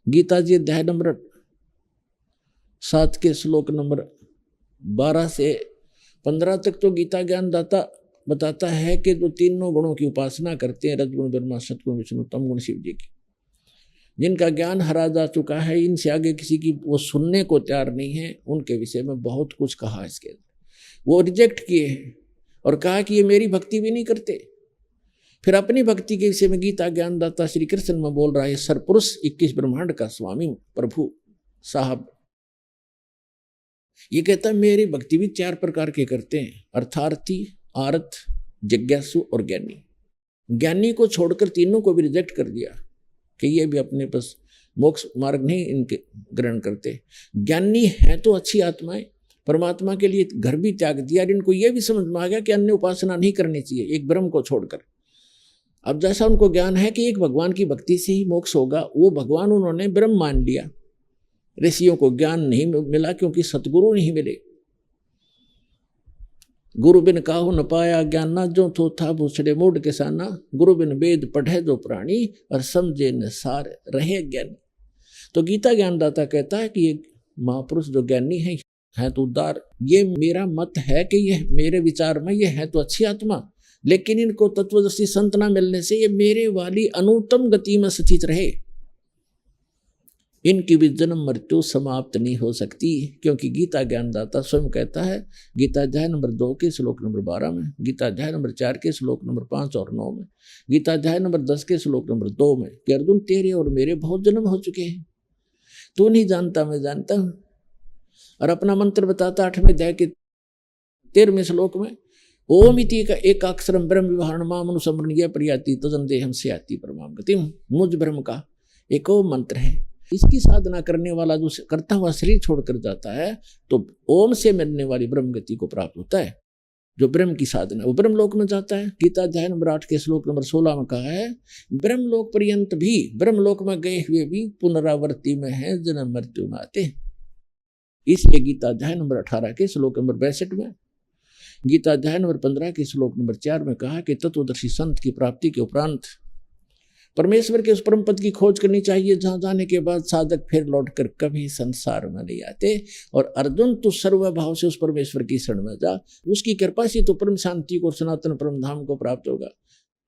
गीता जी अध्याय नंबर 7 के श्लोक नंबर 12 से 15 तक तो गीता ज्ञान दाता बताता है कि जो तीनों गुणों की उपासना करते हैं, रजगुण ब्रह्मा सतगुण विष्णु तम गुण शिव जी की, जिनका ज्ञान हरा जा चुका है, इनसे आगे किसी की वो सुनने को तैयार नहीं है, उनके विषय में बहुत कुछ कहा इसके। वो रिजेक्ट किए हैं और कहा कि ये मेरी भक्ति भी नहीं करते। फिर अपनी भक्ति के विषय में गीता ज्ञानदाता श्री कृष्ण में बोल रहा है, सरपुरुष 21 ब्रह्मांड का स्वामी प्रभु साहब, ये कहता है मेरी भक्ति भी 4 प्रकार के करते हैं, अर्थार्थी, आर्थ, जिज्ञासु और ज्ञानी। ज्ञानी को छोड़कर तीनों को भी रिजेक्ट कर दिया कि ये भी अपने पास मोक्ष मार्ग नहीं इनके ग्रहण करते। ज्ञानी है तो अच्छी आत्माएं, परमात्मा के लिए घर भी त्याग दिया, और इनको यह भी समझ में आ गया कि अन्य उपासना नहीं करनी चाहिए एक ब्रह्म को छोड़कर। अब जैसा उनको ज्ञान है कि एक भगवान की भक्ति से ही मोक्ष होगा, वो भगवान उन्होंने ब्रह्म मान लिया। ऋषियों को ज्ञान नहीं मिला क्योंकि सतगुरु नहीं मिले। गुरु बिन काहू न पाया ज्ञाना, जो थो था भूसड़े मूड किसाना। गुरु बिन वेद पढ़े जो प्राणी, और समझे न सार रहे ज्ञानी। तो गीता ज्ञानदाता कहता है कि ये महापुरुष जो ज्ञानी है तो उदार। ये मेरा मत है कि ये मेरे विचार में ये है तो अच्छी आत्मा, लेकिन इनको तत्वदर्शी संत ना मिलने से ये मेरे वाली अनुत्तम गति में सचित रहे। इनकी भी जन्म मृत्यु समाप्त नहीं हो सकती, क्योंकि गीता ज्ञानदाता स्वयं कहता है गीता अध्याय नंबर 2 के श्लोक नंबर 12 में, गीता अध्याय नंबर 4 के श्लोक नंबर 5 और 9 में, गीता अध्याय नंबर 10 के श्लोक नंबर 2 में कि अर्जुन तेरे और मेरे बहुत जन्म हो चुके हैं, तू नहीं जानता मैं जानता हूं। और अपना मंत्र बताता 8वें अध्याय के 13वें श्लोक में, ओम इति का एक अक्षरम ब्रह्म विवरण माम अनुसमरण प्रियाति तजन देहम से आती परमाम गति। मुझ ब्रह्म का एक ओम मंत्र है, इसकी साधना करने वाला जो करता हुआ शरीर छोड़कर जाता है तो ओम से मिलने वाली ब्रह्म गति को प्राप्त होता है। जो ब्रह्म की साधना वो ब्रह्म लोक में जाता है। गीता अध्याय नंबर 8 के श्लोक नंबर 16 में कहा है ब्रह्म लोक पर्यंत भी, ब्रह्म लोक में गए हुए भी पुनरावृत्ति में है, जन्म मृत्यु में आते हैं। इसलिए गीता अध्याय नंबर 18 के श्लोक नंबर 62 में, गीता अध्याय नंबर 15 के श्लोक नंबर 4 में कहा कि तत्वदर्शी संत की प्राप्ति के उपरांत परमेश्वर के उस परम पद की खोज करनी चाहिए जहां जाने के बाद साधक फिर लौटकर कभी संसार में नहीं आते। और अर्जुन तू सर्वभाव से उस परमेश्वर की शरण में जा, उसकी कृपा से तो परम शांति को, सनातन परम धाम को प्राप्त होगा।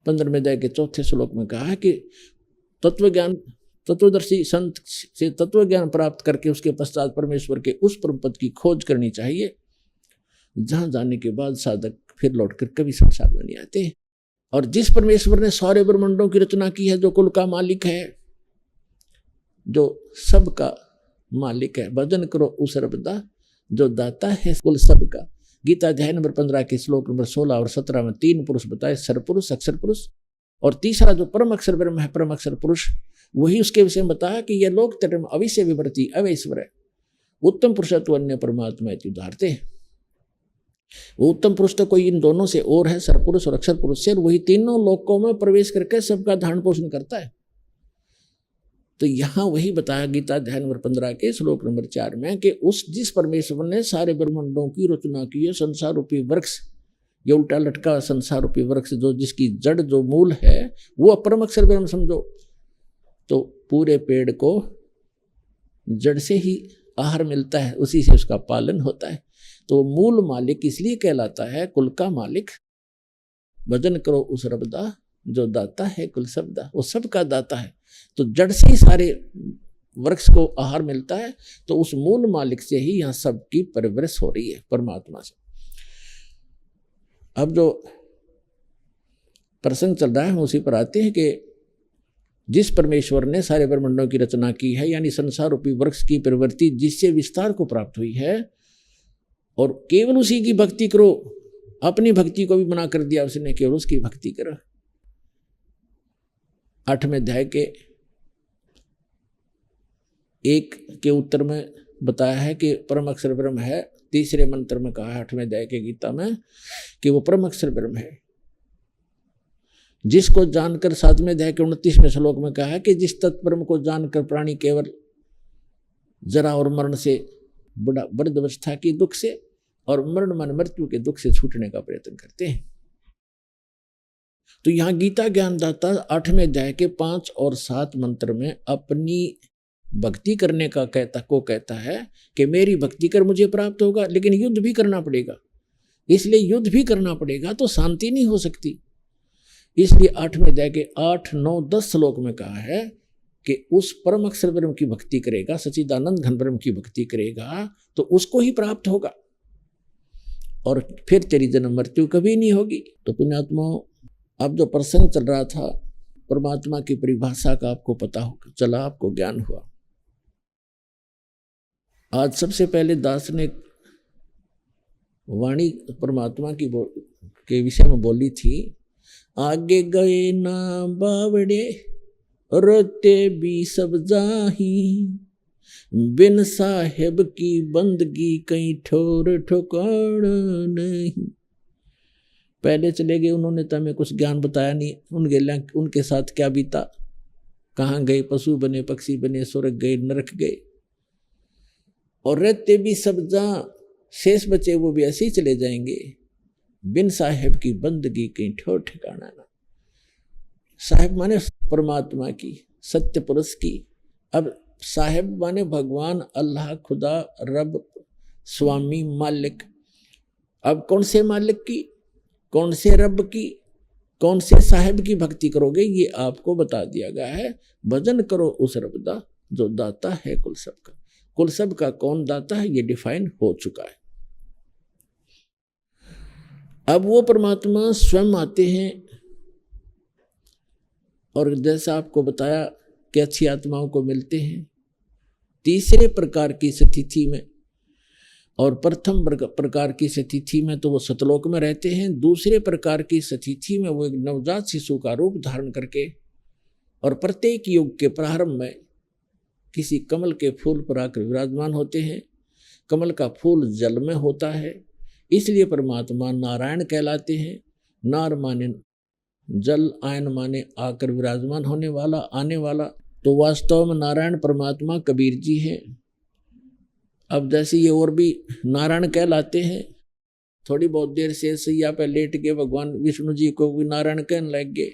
15वें अध्याय के 4थे श्लोक में कहा कि तत्व ज्ञान, तत्वदर्शी संत से तत्व ज्ञान प्राप्त करके उसके पश्चात परमेश्वर के उस परम पद की खोज करनी चाहिए जहां जाने के बाद साधक फिर लौटकर कभी संसार में नहीं आते। और जिस परमेश्वर ने सारे ब्रह्मांडों की रचना की है, जो कुल का मालिक है, जो सबका मालिक है, भजन करो उस रबदा जो दाता है कुल सबका। गीता अध्याय नंबर 15 के श्लोक नंबर 16 और 17 में 3 पुरुष बताए, सरपुरुष, अक्षर पुरुष, और तीसरा जो परम अक्षर ब्रह्म है, परम अक्षर पुरुष, वही उसके विषय में बताया कि यह लोक तटम अविश्य विवर्ती अवैश्वर है, उत्तम पुरुषत्व अन्य परमात्मा उदाहरते। वो उत्तम पुरुष तो कोई इन दोनों से और है, सरपुरुष और अक्षर पुरुष से, वही तीनों लोकों में प्रवेश करके सबका धारण पोषण करता है। तो यहाँ वही बताया गीता अध्याय नंबर 15 के श्लोक नंबर 4 में कि उस जिस परमेश्वर ने सारे ब्रह्मांडों की रचना की है, संसार रूपी वृक्ष, ये उल्टा लटका संसार रूपी वृक्ष जो जिसकी जड़ जो मूल है वो परम अक्षर ब्रह्म समझो, तो पूरे पेड़ को जड़ से ही आहार मिलता है, उसी से उसका पालन होता है। तो मूल मालिक इसलिए कहलाता है कुल का मालिक। भजन करो उस रबदा जो दाता है कुल सबदा, वो सबका दाता है। तो जड़ से ही सारे वृक्ष को आहार मिलता है, तो उस मूल मालिक से ही यहाँ सबकी परवरिश हो रही है, परमात्मा से। अब जो प्रसंग चल रहा है हम उसी पर आते हैं कि जिस परमेश्वर ने सारे ब्रह्मांडों की रचना की है, यानी संसार रूपी वृक्ष की प्रवृत्ति जिससे विस्तार को प्राप्त हुई है, और केवल उसी की भक्ति करो, अपनी भक्ति को भी मना कर दिया उसने, केवल उसकी भक्ति करो। 8वें अध्याय के 1 के उत्तर में बताया है कि परम अक्षर ब्रह्म है। तीसरे मंत्र में कहा है 8वें अध्याय के गीता में कि वो परम अक्षर ब्रह्म है, जिसको जानकर 7वें अध्याय के 29वें श्लोक में कहा है कि जिस तत्ब्रह्म को जानकर प्राणी केवल जरा और मरण से वृद्धावस्था की दुख से और मरण मन मृत्यु के दुख से छूटने का प्रयत्न करते हैं। तो यहाँ गीता ज्ञानदाता 8वें अध्याय के 5 और 7 मंत्र में अपनी भक्ति करने का कहता है कि मेरी भक्ति कर मुझे प्राप्त होगा, लेकिन युद्ध भी करना पड़ेगा। इसलिए युद्ध भी करना पड़ेगा तो शांति नहीं हो सकती। इसलिए 8वें अध्याय के 8, 9, 10 श्लोक में कहा है कि उस परम अक्षर ब्रह्म की भक्ति करेगा, सच्चिदानंद घन ब्रह्म की भक्ति करेगा तो उसको ही प्राप्त होगा और फिर तेरी जन्म मृत्यु कभी नहीं होगी। तो पुण्यात्माओं, अब जो प्रसंग चल रहा था परमात्मा की परिभाषा का आपको पता हो चला, आपको ज्ञान हुआ। आज सबसे पहले दास ने वाणी परमात्मा की के विषय में बोली थी, आगे गए ना बावड़े रोते भी सब जाही, बिन साहेब की बंदगी कहीं ठोर ठिकाना नहीं। पहले चले गए उन्होंने तो हमें कुछ ज्ञान बताया नहीं, उनके साथ क्या बीता, कहाँ गए, पशु बने, पक्षी बने, स्वर्ग गए, नरक गए, और रहते भी सब जहाँ शेष बचे वो भी ऐसे ही चले जाएंगे। बिन साहेब की बंदगी कहीं ठोर ठिकाना ना। साहेब माने परमात्मा की, सत्य पुरुष की। अब साहेब माने भगवान, अल्लाह, खुदा, रब, स्वामी, मालिक। अब कौन से मालिक की, कौन से रब की, कौन से साहिब की भक्ति करोगे ये आपको बता दिया गया है। भजन करो उस रब दा जो दाता है कुल सबका। कुल सबका कौन दाता है ये डिफाइन हो चुका है। अब वो परमात्मा स्वयं आते हैं और जैसा आपको बताया कि अच्छी आत्माओं को मिलते हैं तीसरे प्रकार की स्थिति में, और प्रथम प्रकार की स्थिति में तो वो सतलोक में रहते हैं। दूसरे प्रकार की स्थिति में वो एक नवजात शिशु का रूप धारण करके और प्रत्येक युग के प्रारंभ में किसी कमल के फूल पर आकर विराजमान होते हैं। कमल का फूल जल में होता है, इसलिए परमात्मा नारायण कहलाते हैं। नार माने जल, आयन माने आकर विराजमान होने वाला, आने वाला। तो वास्तव में नारायण परमात्मा कबीर जी हैं। अब जैसे ये और भी नारायण कहलाते हैं, थोड़ी बहुत देर से सैया पे लेट के भगवान विष्णु जी को भी नारायण कहने लग गए।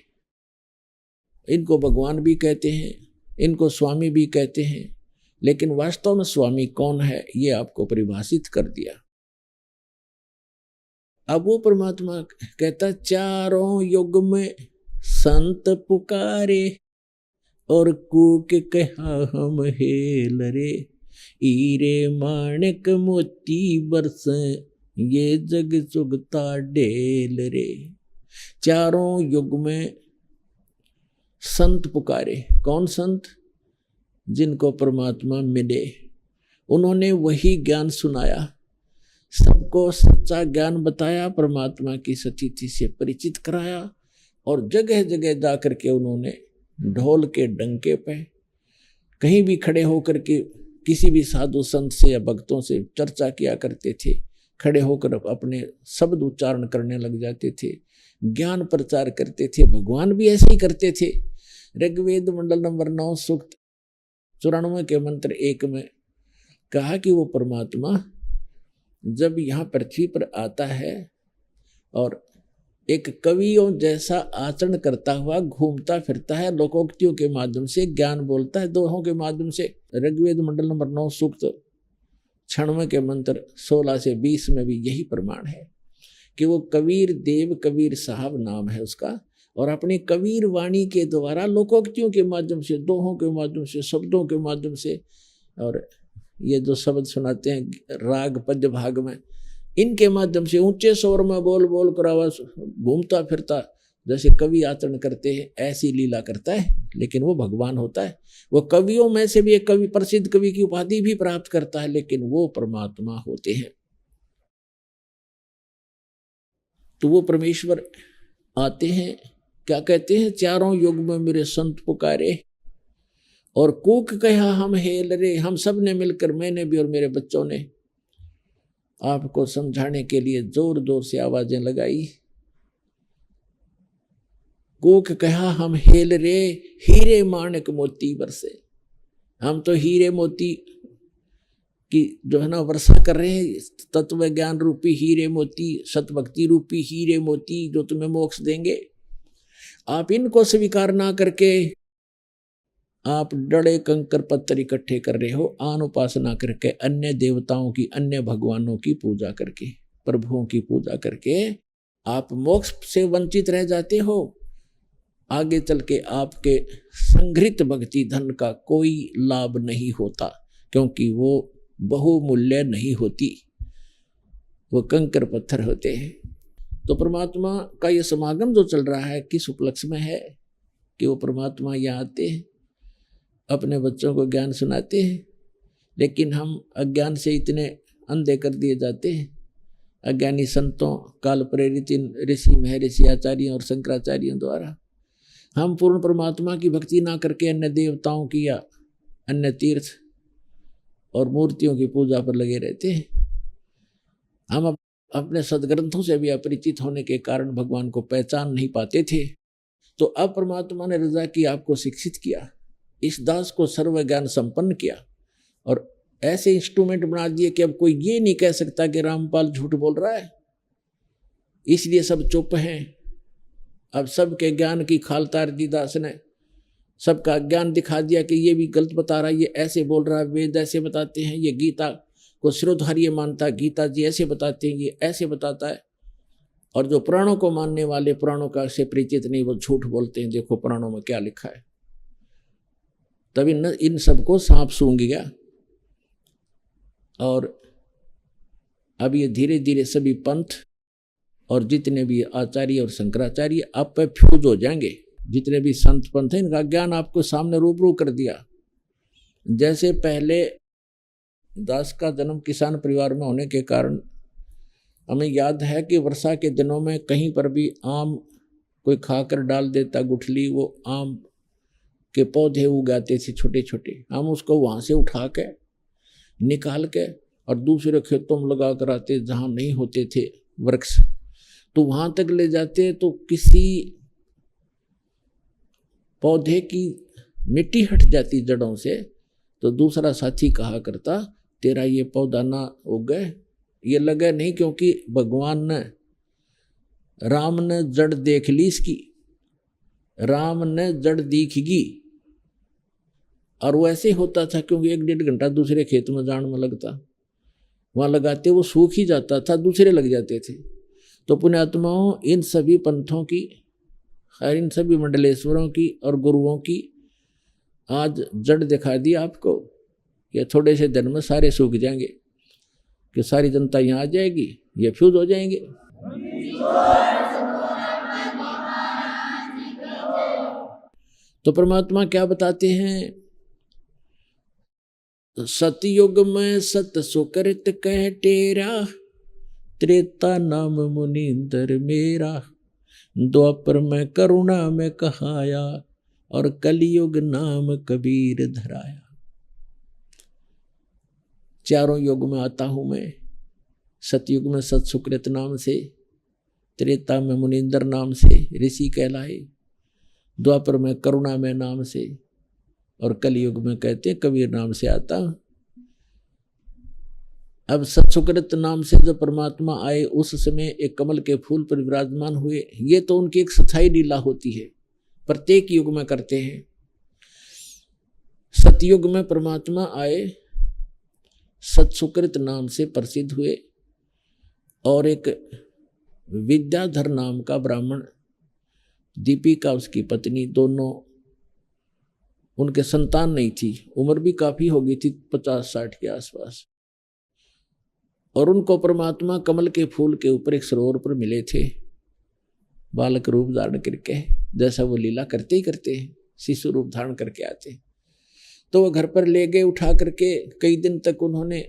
इनको भगवान भी कहते हैं, इनको स्वामी भी कहते हैं, लेकिन वास्तव में स्वामी कौन है ये आपको परिभाषित कर दिया। अब वो परमात्मा कहता चारों युग में संत पुकारे और कूक कहा हम हेल रे, हीरे माणिक मोती बरस ये जग सुगता ढेल रे। चारों युग में संत पुकारे। कौन संत? जिनको परमात्मा मिले, उन्होंने वही ज्ञान सुनाया, सबको सच्चा ज्ञान बताया, परमात्मा की स्थिति से परिचित कराया, और जगह जगह जा करके उन्होंने ढोल के डंके पे कहीं भी खड़े होकर के किसी भी साधु संत से या भक्तों से चर्चा किया करते थे। खड़े होकर अपने शब्द उच्चारण करने लग जाते थे, ज्ञान प्रचार करते थे। भगवान भी ऐसे ही करते थे। ऋग्वेद मंडल नंबर 9 सूक्त 94 के मंत्र 1 में कहा कि वो परमात्मा जब यहाँ पृथ्वी पर आता है और एक कवियों जैसा आचरण करता हुआ घूमता फिरता है, लोकोक्तियों के माध्यम से ज्ञान बोलता है, दोहों के माध्यम से। ऋग्वेद मंडल नंबर 9 सूक्त 96 के मंत्र 16 से 20 में भी यही प्रमाण है कि वो कबीर देव, कबीर साहब नाम है उसका, और अपनी कबीर वाणी के द्वारा लोकोक्तियों के माध्यम से, दोहों के माध्यम से, शब्दों के माध्यम से, और ये जो शब्द सुनाते हैं राग पद्य भाग में, इनके माध्यम से ऊंचे स्वर में बोल बोल कर आवाज घूमता फिरता जैसे कवि आचरण करते हैं ऐसी लीला करता है। लेकिन वो भगवान होता है। वो कवियों में से भी एक कवि, प्रसिद्ध कवि की उपाधि भी प्राप्त करता है, लेकिन वो परमात्मा होते हैं। तो वो परमेश्वर आते हैं, क्या कहते हैं? चारों युग में मेरे संत पुकारे और कूक कहा हम हेल रे। हम सब ने मिलकर, मैंने भी और मेरे बच्चों ने आपको समझाने के लिए जोर जोर से आवाजें लगाई। कूक कहा हम हेल रे, हीरे माणिक मोती बरसे। हम तो हीरे मोती की जो है ना वर्षा कर रहे हैं, तत्व ज्ञान रूपी हीरे मोती, सतभक्ति रूपी हीरे मोती जो तुम्हें मोक्ष देंगे। आप इनको स्वीकार ना करके आप डड़े कंकर पत्थर इकट्ठे कर रहे हो, आन उपासना करके, अन्य देवताओं की, अन्य भगवानों की पूजा करके, प्रभुओं की पूजा करके आप मोक्ष से वंचित रह जाते हो। आगे चल के आपके संग्रहित भक्ति धन का कोई लाभ नहीं होता, क्योंकि वो बहुमूल्य नहीं होती, वो कंकर पत्थर होते हैं। तो परमात्मा का ये समागम जो चल रहा है किस उपलक्ष्य में है कि वो परमात्मा यहाँ आते हैं, अपने बच्चों को ज्ञान सुनाते हैं, लेकिन हम अज्ञान से इतने अंधे कर दिए जाते हैं। अज्ञानी संतों, काल प्रेरित इन ऋषि महर्षि आचार्यों और शंकराचार्यों द्वारा हम पूर्ण परमात्मा की भक्ति ना करके अन्य देवताओं की या अन्य तीर्थ और मूर्तियों की पूजा पर लगे रहते हैं। हम अपने सदग्रंथों से भी अपरिचित होने के कारण भगवान को पहचान नहीं पाते थे। तो अब परमात्मा ने रजा की, आपको शिक्षित किया, इस दास को सर्व ज्ञान संपन्न किया और ऐसे इंस्ट्रूमेंट बना दिए कि अब कोई ये नहीं कह सकता कि रामपाल झूठ बोल रहा है, इसलिए सब चुप हैं। अब सबके ज्ञान की खाल तार दी दास ने, सबका ज्ञान दिखा दिया कि ये भी गलत बता रहा है, ये ऐसे बोल रहा है, वेद ऐसे बताते हैं, ये गीता को श्रोधार्य मानता, गीता जी ऐसे बताते हैं, ये ऐसे बताता है। और जो पुराणों को मानने वाले, पुराणों का से परिचित नहीं, वो झूठ बोलते हैं, देखो पुराणों में क्या लिखा है। तब इन सबको सांप सूंघ गया और अब ये धीरे धीरे सभी पंथ और जितने भी आचार्य और शंकराचार्य आप पे फ्यूज हो जाएंगे। जितने भी संत पंथ हैं, इनका ज्ञान आपको सामने रूबरू कर दिया। जैसे पहले दास का जन्म किसान परिवार में होने के कारण हमें याद है कि वर्षा के दिनों में कहीं पर भी आम कोई खाकर डाल देता गुठली, वो आम के पौधे उगाते थे छोटे छोटे। हम उसको वहाँ से उठा के निकाल के और दूसरे खेतों में लगा कर आते जहाँ नहीं होते थे वृक्ष, तो वहाँ तक ले जाते तो किसी पौधे की मिट्टी हट जाती जड़ों से, तो दूसरा साथी कहा करता तेरा ये पौधा ना उगे, ये लगे नहीं, क्योंकि भगवान ने, राम ने जड़ देख ली इसकी, राम ने जड़ दिखेगी। और वो ऐसे होता था क्योंकि 1-1.5 घंटा दूसरे खेत में जान में लगता, वहाँ लगाते वो सूख ही जाता था, दूसरे लग जाते थे। तो पुण्यात्माओं, इन सभी पंथों की और इन सभी मंडलेश्वरों की और गुरुओं की आज जड़ दिखा दी आपको। ये थोड़े से दिन में सारे सूख जाएंगे कि सारी जनता यहाँ आ जाएगी, ये फ्यूज हो जाएंगे। तो परमात्मा क्या बताते हैं? सतयुग में सत सुकृत कह टेरा, त्रेता नाम मुनींदर मेरा, द्वापर में करुणा में कहाया, और कलयुग नाम कबीर धराया। चारों युग में आता हूं मैं। सतयुग में सत सुकृत नाम से, त्रेता में मुनींदर नाम से ऋषि कहलाए, द्वापर में करुणा में नाम से, और कलयुग में कहते कबीर नाम से आता। अब सत्सुकृत नाम से जब परमात्मा आए उस समय एक कमल के फूल पर विराजमान हुए। ये तो उनकी एक स्थायी लीला होती है, प्रत्येक युग में करते हैं। सतयुग में परमात्मा आए, सत्सुकृत नाम से प्रसिद्ध हुए, और एक विद्याधर नाम का ब्राह्मण, दीपिका उसकी पत्नी, दोनों, उनके संतान नहीं थी, उम्र भी काफी हो गई थी 50-60 के आसपास, और उनको परमात्मा कमल के फूल के ऊपर एक सरोवर पर मिले थे, बालक रूप धारण करके, जैसा वो लीला करते ही करते हैं, शिशु रूप धारण करके आते। तो वो घर पर ले गए उठा करके। कई दिन तक उन्होंने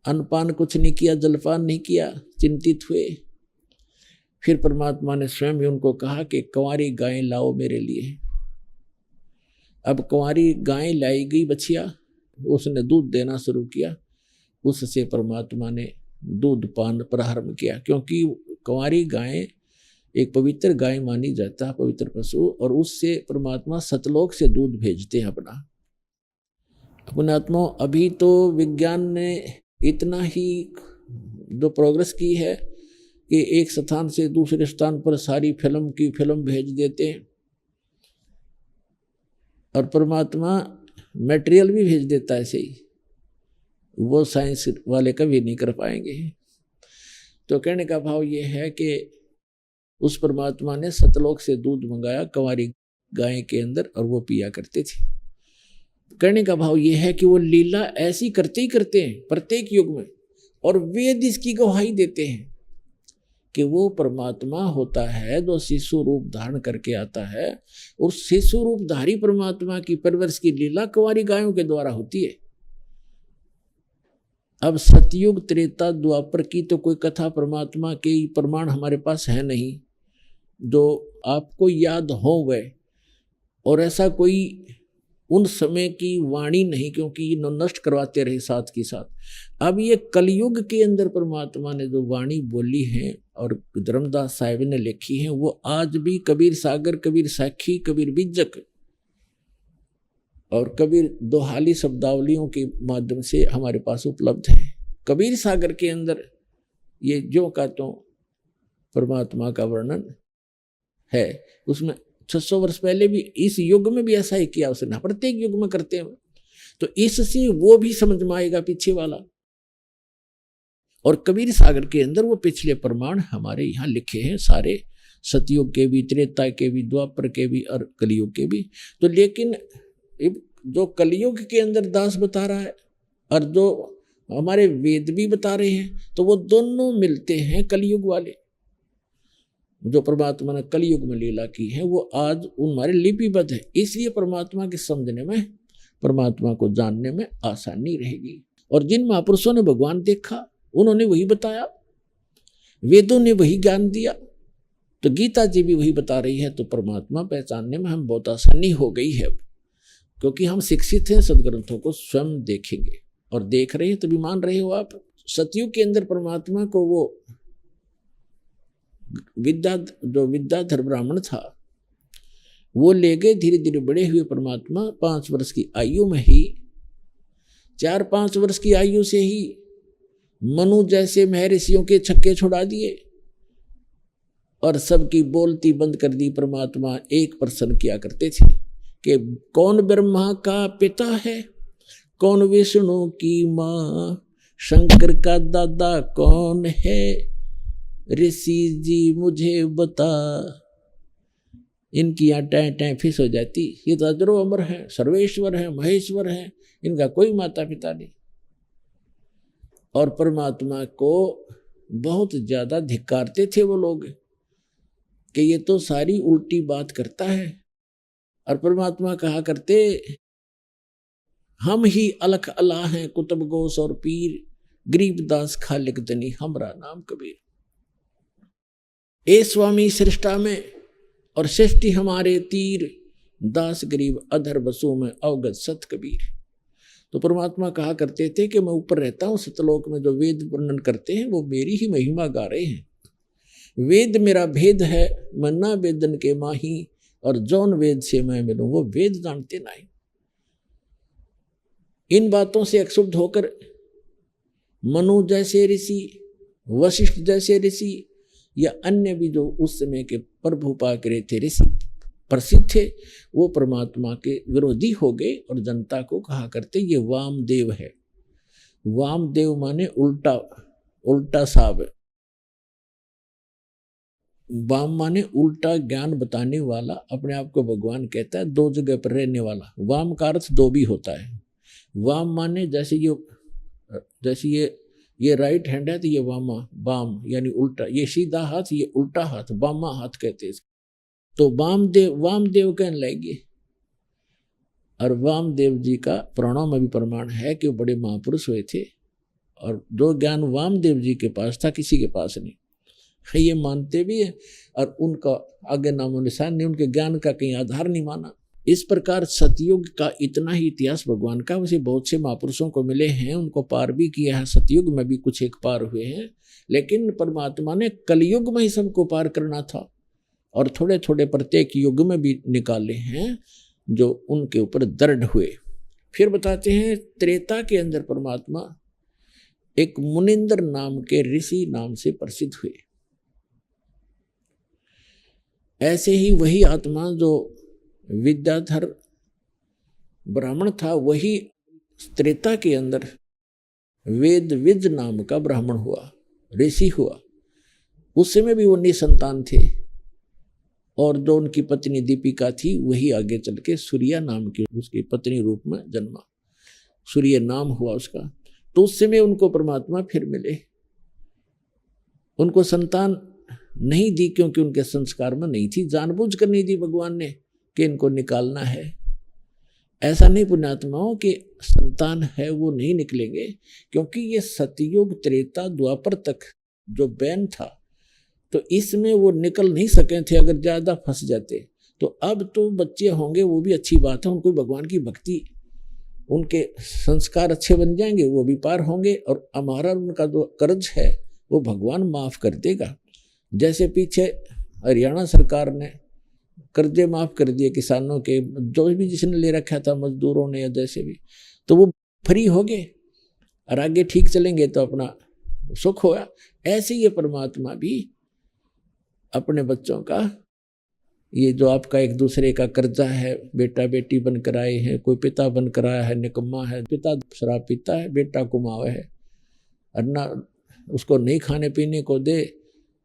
अन्नपान कुछ नहीं किया, जलपान नहीं किया, चिंतित हुए। फिर परमात्मा ने स्वयं ही उनको कहा कि कंवारी गाय लाओ मेरे लिए। अब कंवारी गाय लाई गई बछिया, उसने दूध देना शुरू किया। उससे परमात्मा ने दूध पान प्रारंभ किया, क्योंकि कंवारी गाय एक पवित्र गाय मानी जाता है, पवित्र पशु, और उससे परमात्मा सतलोक से दूध भेजते हैं अपना। पुण्यात्मा, अभी तो विज्ञान ने इतना ही जो प्रोग्रेस की है कि एक स्थान से दूसरे स्थान पर सारी फिल्म भेज देते हैं, और परमात्मा मटेरियल भी भेज देता है। ऐसे ही वो साइंस वाले कभी नहीं कर पाएंगे। तो कहने का भाव ये है कि उस परमात्मा ने सतलोक से दूध मंगाया कंवारी गाय के अंदर, और वो पिया करते थे। कहने का भाव ये है कि वो लीला ऐसी करते ही करते हैं प्रत्येक युग में, और वेद इसकी गवाही देते हैं कि वो परमात्मा होता है जो शिशु रूप धारण करके आता है, और शिशु रूपधारी परमात्मा की परवरिश की लीला कंवारी गायों के द्वारा होती है। अब सतयुग, त्रेता, द्वापर की तो कोई कथा परमात्मा के प्रमाण हमारे पास है नहीं जो आपको याद हो गए, और ऐसा कोई उन समय की वाणी नहीं, क्योंकि ये नष्ट करवाते रहे साथ के साथ। अब ये कलयुग के अंदर परमात्मा ने जो वाणी बोली है और धर्मदास साहिब ने लिखी है, वो आज भी कबीर सागर, कबीर साखी, कबीर बीजक और कबीर दोहाली शब्दावलियों के माध्यम से हमारे पास उपलब्ध है। कबीर सागर के अंदर ये जो का तो परमात्मा का वर्णन है, उसमें 600 वर्ष पहले भी इस युग में भी ऐसा ही किया उसने, प्रत्येक युग में करते हैं। तो इससे वो भी समझ में आएगा पीछे वाला। और कबीर सागर के अंदर वो पिछले प्रमाण हमारे यहाँ लिखे हैं सारे, सतयुग के भी, त्रेता के भी, द्वापर के भी और कलयुग के भी। तो लेकिन जो कलयुग के अंदर दास बता रहा है और जो हमारे वेद भी बता रहे हैं, तो वो दोनों मिलते हैं कलयुग वाले। जो परमात्मा ने कलयुग में लीला की है वो आज हमारे लिपिबद्ध है, इसलिए परमात्मा के समझने में, परमात्मा को जानने में आसानी रहेगी। और जिन महापुरुषों ने भगवान देखा उन्होंने वही बताया, वेदों ने वही ज्ञान दिया, तो गीता जी भी वही बता रही है। तो परमात्मा पहचानने में हम बहुत आसानी हो गई है, क्योंकि हम शिक्षित हैं, सदग्रंथों को स्वयं देखेंगे और देख रहे हैं तभी मान रहे हो आप। सतयुग के अंदर परमात्मा को वो जो विद्याधर ब्राह्मण था वो ले गए, धीरे धीरे बड़े हुए परमात्मा 5 वर्ष की आयु में ही, 4-5 वर्ष की आयु से ही मनु जैसे महर्षियों के छक्के छुड़ा दिए और सबकी बोलती बंद कर दी। परमात्मा एक प्रश्न किया करते थे कि कौन ब्रह्मा का पिता है, कौन विष्णु की माँ, शंकर का दादा कौन है, ऋषि जी मुझे बता। इनकी यहाँ टैं टैं फिस हो जाती, ये तो अजरो अमर है, सर्वेश्वर है, महेश्वर है, इनका कोई माता पिता नहीं। और परमात्मा को बहुत ज्यादा धिक्कारते थे वो लोग कि ये तो सारी उल्टी बात करता है। और परमात्मा कहा करते हम ही अलख अल्लाह हैं, कुतुब गोस और पीर, गरीबदास खालिक दनी हमरा नाम कबीर। ए स्वामी सृष्टा में और सृष्टि हमारे तीर, दास गरीब अधर बसों में अवगत सत कबीर। तो परमात्मा कहा करते थे कि मैं ऊपर रहता हूँ सतलोक में, जो वेद वर्णन करते हैं वो मेरी ही महिमा गा रहे हैं। वेद मेरा भेद है, मैं ना वेदन के माही, और जौन वेद से मैं मिलूं वो वेद जानते नहीं। इन बातों से अक्षुब्ध होकर मनु जैसे ऋषि, वशिष्ठ जैसे ऋषि या अन्य भी जो उस समय के प्रभु पाक रहे थे ऋषि प्रसिद्ध थे, वो परमात्मा के विरोधी हो गए और जनता को कहा करते ये वामदेव है। वामदेव माने उल्टा, उल्टा साहब। वाम माने उल्टा ज्ञान बताने वाला, अपने आप को भगवान कहता है, 2 जगह पर रहने वाला। वाम का अर्थ 2 भी होता है। वाम माने जैसे ये राइट हैंड है तो ये वामा, वाम यानी उल्टा, ये सीधा हाथ, ये उल्टा हाथ, वामा हाथ कहते हैं। तो वामदेव कहने लगे। और वामदेव जी का पुराणों में भी प्रमाण है कि वो बड़े महापुरुष हुए थे, और जो ज्ञान वामदेव जी के पास था किसी के पास नहीं, ये मानते भी है। और उनका आगे नामो निशान नहीं, उनके ज्ञान का कहीं आधार नहीं माना। इस प्रकार सतयुग का इतना ही इतिहास भगवान का वैसे बहुत से महापुरुषों को मिले हैं, उनको पार भी किया है। सतयुग में भी कुछ एक पार हुए हैं, लेकिन परमात्मा ने कलयुग में ही सबको पार करना था, और थोड़े थोड़े प्रत्येक युग में भी निकाले हैं जो उनके ऊपर दृढ़ हुए। फिर बताते हैं त्रेता के अंदर परमात्मा एक मुनिंद्र नाम के ऋषि नाम से प्रसिद्ध हुए। ऐसे ही वही आत्मा जो विद्याधर ब्राह्मण था, वही त्रेता के अंदर वेदविद नाम का ब्राह्मण हुआ, ऋषि हुआ। उस समय भी वो निसंतान थे, और जो उनकी पत्नी दीपिका थी वही आगे चल के सूर्या नाम की उसकी पत्नी रूप में जन्मा, सूर्य नाम हुआ उसका। तो उस समय उनको परमात्मा फिर मिले। उनको संतान नहीं दी क्योंकि उनके संस्कार में नहीं थी, जानबूझ कर नहीं दी भगवान ने कि इनको निकालना है। ऐसा नहीं पुण्यात्माओं कि संतान है वो नहीं निकलेंगे, क्योंकि ये सतयुग त्रेता द्वापर तक जो बैन था, तो इसमें वो निकल नहीं सके थे अगर ज़्यादा फंस जाते। तो अब तो बच्चे होंगे, वो भी अच्छी बात है, उनको भगवान की भक्ति, उनके संस्कार अच्छे बन जाएंगे, वो भी पार होंगे, और हमारा उनका जो कर्ज है वो भगवान माफ़ कर देगा। जैसे पीछे हरियाणा सरकार ने कर्जे माफ़ कर दिए किसानों के, जो भी जिसने ले रखा था मजदूरों ने या जैसे भी, तो वो फ्री हो गए और आगे ठीक चलेंगे तो अपना सुख होगा। ऐसे ये परमात्मा भी अपने बच्चों का, ये जो आपका एक दूसरे का कर्जा है, बेटा बेटी बनकर आए हैं, कोई पिता बनकर आया है निकम्मा है, पिता शराब पीता है, बेटा कुमावा है, और ना उसको नहीं खाने पीने को दे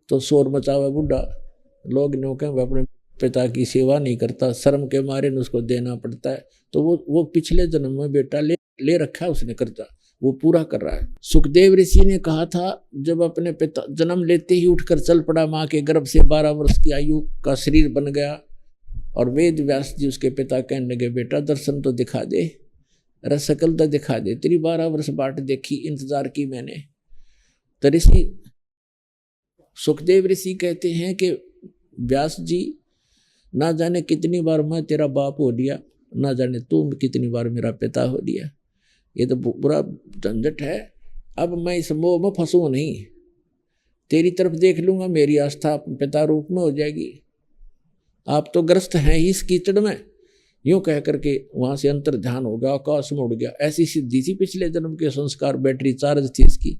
तो शोर मचावे बुढ़ा, लोग नो कहें अपने पिता की सेवा नहीं करता, शर्म के मारे न उसको देना पड़ता है। तो वो पिछले जन्म में बेटा ले रखा है उसने कर्जा, वो पूरा कर रहा है। सुखदेव ऋषि ने कहा था जब अपने पिता जन्म लेते ही उठकर चल पड़ा, माँ के गर्भ से 12 वर्ष की आयु का शरीर बन गया, और वेद व्यास जी उसके पिता कहने लगे बेटा दर्शन तो दिखा दे, रसकल तो दिखा दे, तेरी 12 वर्ष बाट देखी, इंतजार की मैंने। तो ऋषि सुखदेव ऋषि कहते हैं कि व्यास जी ना जाने कितनी बार मैं तेरा बाप हो लिया, ना जाने तू कितनी बार मेरा पिता हो लिया, ये तो बुरा झंझट है। अब मैं इस मोह में फंसूँ नहीं, तेरी तरफ देख लूँगा, मेरी आस्था पिता रूप में हो जाएगी। आप तो ग्रस्त हैं ही इस कीचड़ में। यूँ कह करके वहाँ से अंतर ध्यान हो गया, आकाश में उड़ गया। ऐसी सिद्धि थी पिछले जन्म के संस्कार, बैटरी चार्ज थी इसकी,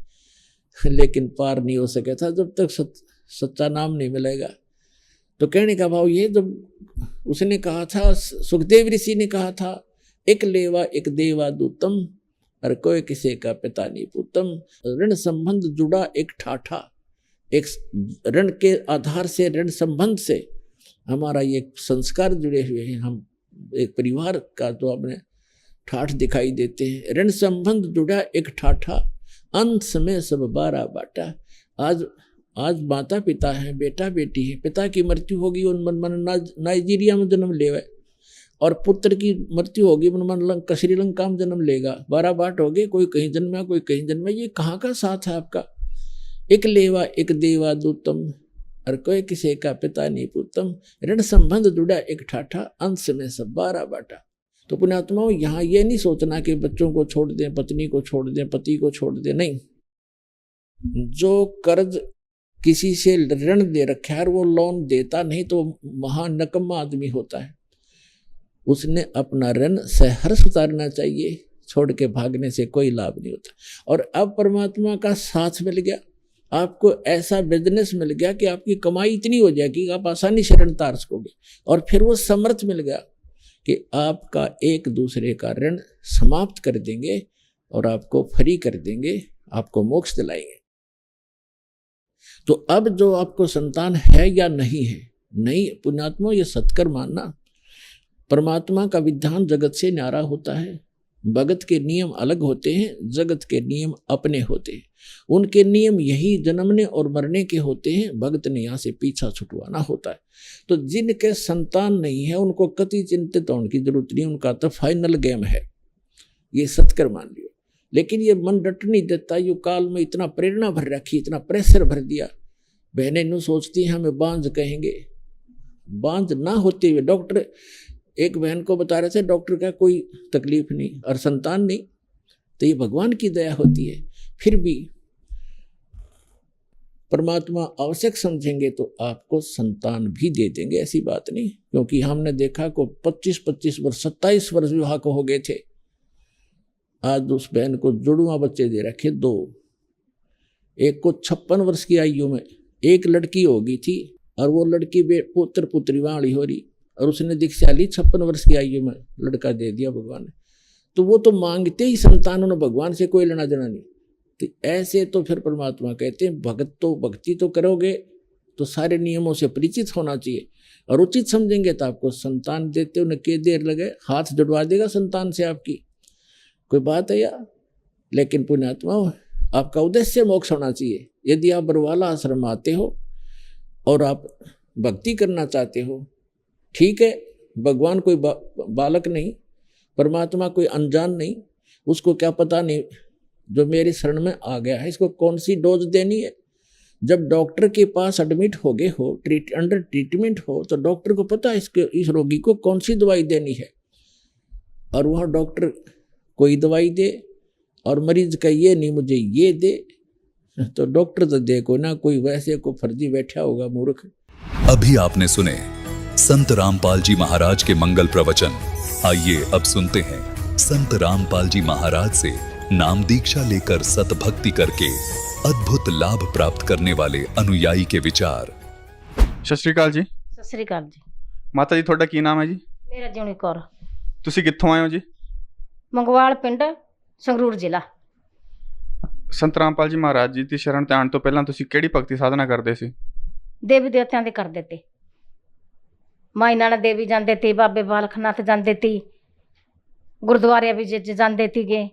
लेकिन पार नहीं हो सका था जब तक सच्चा नाम नहीं मिलेगा। तो कहने का भाव ये, जब उसने कहा था, सुखदेव ऋषि ने कहा था, एक लेवा एक देवा दूतम, और कोई किसी का पिता नहीं पूतम। ऋण संबंध जुड़ा एक ठाठा, एक ऋण के आधार से, ऋण संबंध से हमारा ये संस्कार जुड़े हुए हैं। हम एक परिवार का तो अपने ठाठ दिखाई देते हैं। ऋण संबंध जुड़ा एक ठाठा, अंत समय सब 12 बाटा। आज माता पिता हैं, बेटा बेटी है, पिता की मृत्यु होगी मन नाइजीरिया में जन्म लेवे, और पुत्र की मृत्यु होगी मन श्रीलंका में जन्म लेगा। 12 बाट हो गए, कोई कहीं जन्मा कोई कहीं जन्मा। ये कहाँ का साथ है आपका? एक लेवा एक देवा दूतम, और कोई किसी का पिता नहीं पूतम। ऋण संबंध जुड़ा एक ठाठा, अंश में सब 12 बाटा। तो पुण्यात्माओं, यहाँ ये नहीं सोचना कि बच्चों को छोड़ दें, पत्नी को छोड़ दें, पति को छोड़ दें, नहीं। जो कर्ज किसी से ऋण दे रखा है और वो लोन देता नहीं तो महानकम्मा आदमी होता है। उसने अपना ऋण सहर्ष उतारना चाहिए, छोड़ के भागने से कोई लाभ नहीं होता। और अब परमात्मा का साथ मिल गया, आपको ऐसा बिजनेस मिल गया कि आपकी कमाई इतनी हो जाएगी कि आप आसानी से ऋण उतार सकोगे। और फिर वो समर्थ मिल गया कि आपका एक दूसरे का ऋण समाप्त कर देंगे और आपको फ्री कर देंगे, आपको मोक्ष दिलाएंगे। तो अब जो आपको संतान है या नहीं है, नहीं पुण्यात्मा, ये सत्कर मानना। परमात्मा का विधान जगत से न्यारा होता है। भगत के नियम अलग होते हैं, जगत के नियम अपने होते हैं। उनके नियम यही जन्मने और मरने के होते हैं, भगत ने यहाँ से पीछा छुटवाना होता है। तो जिनके संतान नहीं है उनको कति चिंतित होने की जरूरत नहीं, उनका तो फाइनल गेम है, ये सत्कर मान लियो। लेकिन ये मन डट नहीं देता। यू काल में इतना प्रेरणा भर रखी, इतना प्रेशर भर दिया। बहनें यूँ सोचती हैं हमें बांझ कहेंगे, बांझ ना होते हुए। डॉक्टर एक बहन को बता रहे थे, डॉक्टर का कोई तकलीफ नहीं और संतान नहीं, तो ये भगवान की दया होती है। फिर भी परमात्मा आवश्यक समझेंगे तो आपको संतान भी दे देंगे, ऐसी बात नहीं। क्योंकि हमने देखा को 25-25 वर्ष 27 वर्ष विवाह को हो गए थे, आज उस बहन को जुड़वा बच्चे दे रखे 2। एक को 56 वर्ष की आयु में एक लड़की हो गई थी, और वो लड़की पुत्र पुत्री वाली हो रही, और उसने दीक्षा ली 56 वर्ष की आयु में, लड़का दे दिया भगवान ने। तो वो तो मांगते ही संतान, उन्होंने भगवान से कोई लेना देना नहीं। तो ऐसे तो फिर परमात्मा कहते हैं भक्ति तो करोगे तो सारे नियमों से परिचित होना चाहिए, और उचित समझेंगे तो आपको संतान देते उन्हें के देर लगे, हाथ जुड़वा देगा संतान से आपकी, कोई बात है यार। लेकिन पुण्यात्मा, आपका उद्देश्य मोक्ष होना चाहिए। यदि आप बरवाला आश्रम आते हो और आप भक्ति करना चाहते हो, ठीक है, भगवान कोई बालक नहीं, परमात्मा कोई अनजान नहीं, उसको क्या पता नहीं जो मेरे शरण में आ गया है इसको कौन सी डोज देनी है। जब डॉक्टर के पास एडमिट हो गए हो, अंडर ट्रीटमेंट हो, तो डॉक्टर को पता है इस रोगी को कौन सी दवाई देनी है। और वहाँ डॉक्टर कोई दवाई दे और मरीज का ये नहीं मुझे ये दे, तो डॉक्टर तो देखो ना, कोई वैसे को फर्जी बैठा होगा मूर्ख। अभी आपने सुने संत रामपाल जी महाराज के मंगल प्रवचन। आइए अब सुनते हैं संत रामपाल जी महाराज से नाम दीक्षा लेकर सतभक्ति करके अद्भुत लाभ प्राप्त करने वाले अनुयायी के विचार। सत श्री अकाल जी। ਸਤਿ ਸ੍ਰੀ ਅਕਾਲ ਜੀ। ਮਾਤਾ ਜੀ ਤੁਹਾਡਾ ਕੀ ਨਾਮ ਹੈ ਜੀ? ਮੇਰਾ ਜਿਉਣੀ ਕੌਰ, ਤੁਸੀਂ ਕਿੱਥੋਂ ਆਏ ਹੋ ਜੀ? ਮੰਗਵਾਲ ਪਿੰਡ, ਸੰਗਰੂਰ ਜ਼ਿਲ੍ਹਾ। ਸੰਤ ਰਾਮਪਾਲ ਜੀ ਮਹਾਰਾਜ ਜੀ ਦੀ ਸ਼ਰਨ ਤੇ ਆਉਣ ਤੋਂ ਪਹਿਲਾਂ ਤੁਸੀਂ ਕਿਹੜੀ ਭਗਤੀ ਸਾਧਨਾ ਕਰਦੇ ਸੀ? ਦੇਵੀ ਦੇਵਤਿਆਂ ਦੇ ਕਰਦੇ ਤੇ। ਮਾਈ ਨਾਨਕ ਦੇਵੀ ਜਾਂਦੇ ਤੀ, ਬਾਬੇ ਬਾਲਕਨਾਥ ਜਾਂਦੇ ਤੀ, ਗੁਰਦੁਆਰੇ ਵੀ ਜਾਂਦੇ ਤੀਗੇ,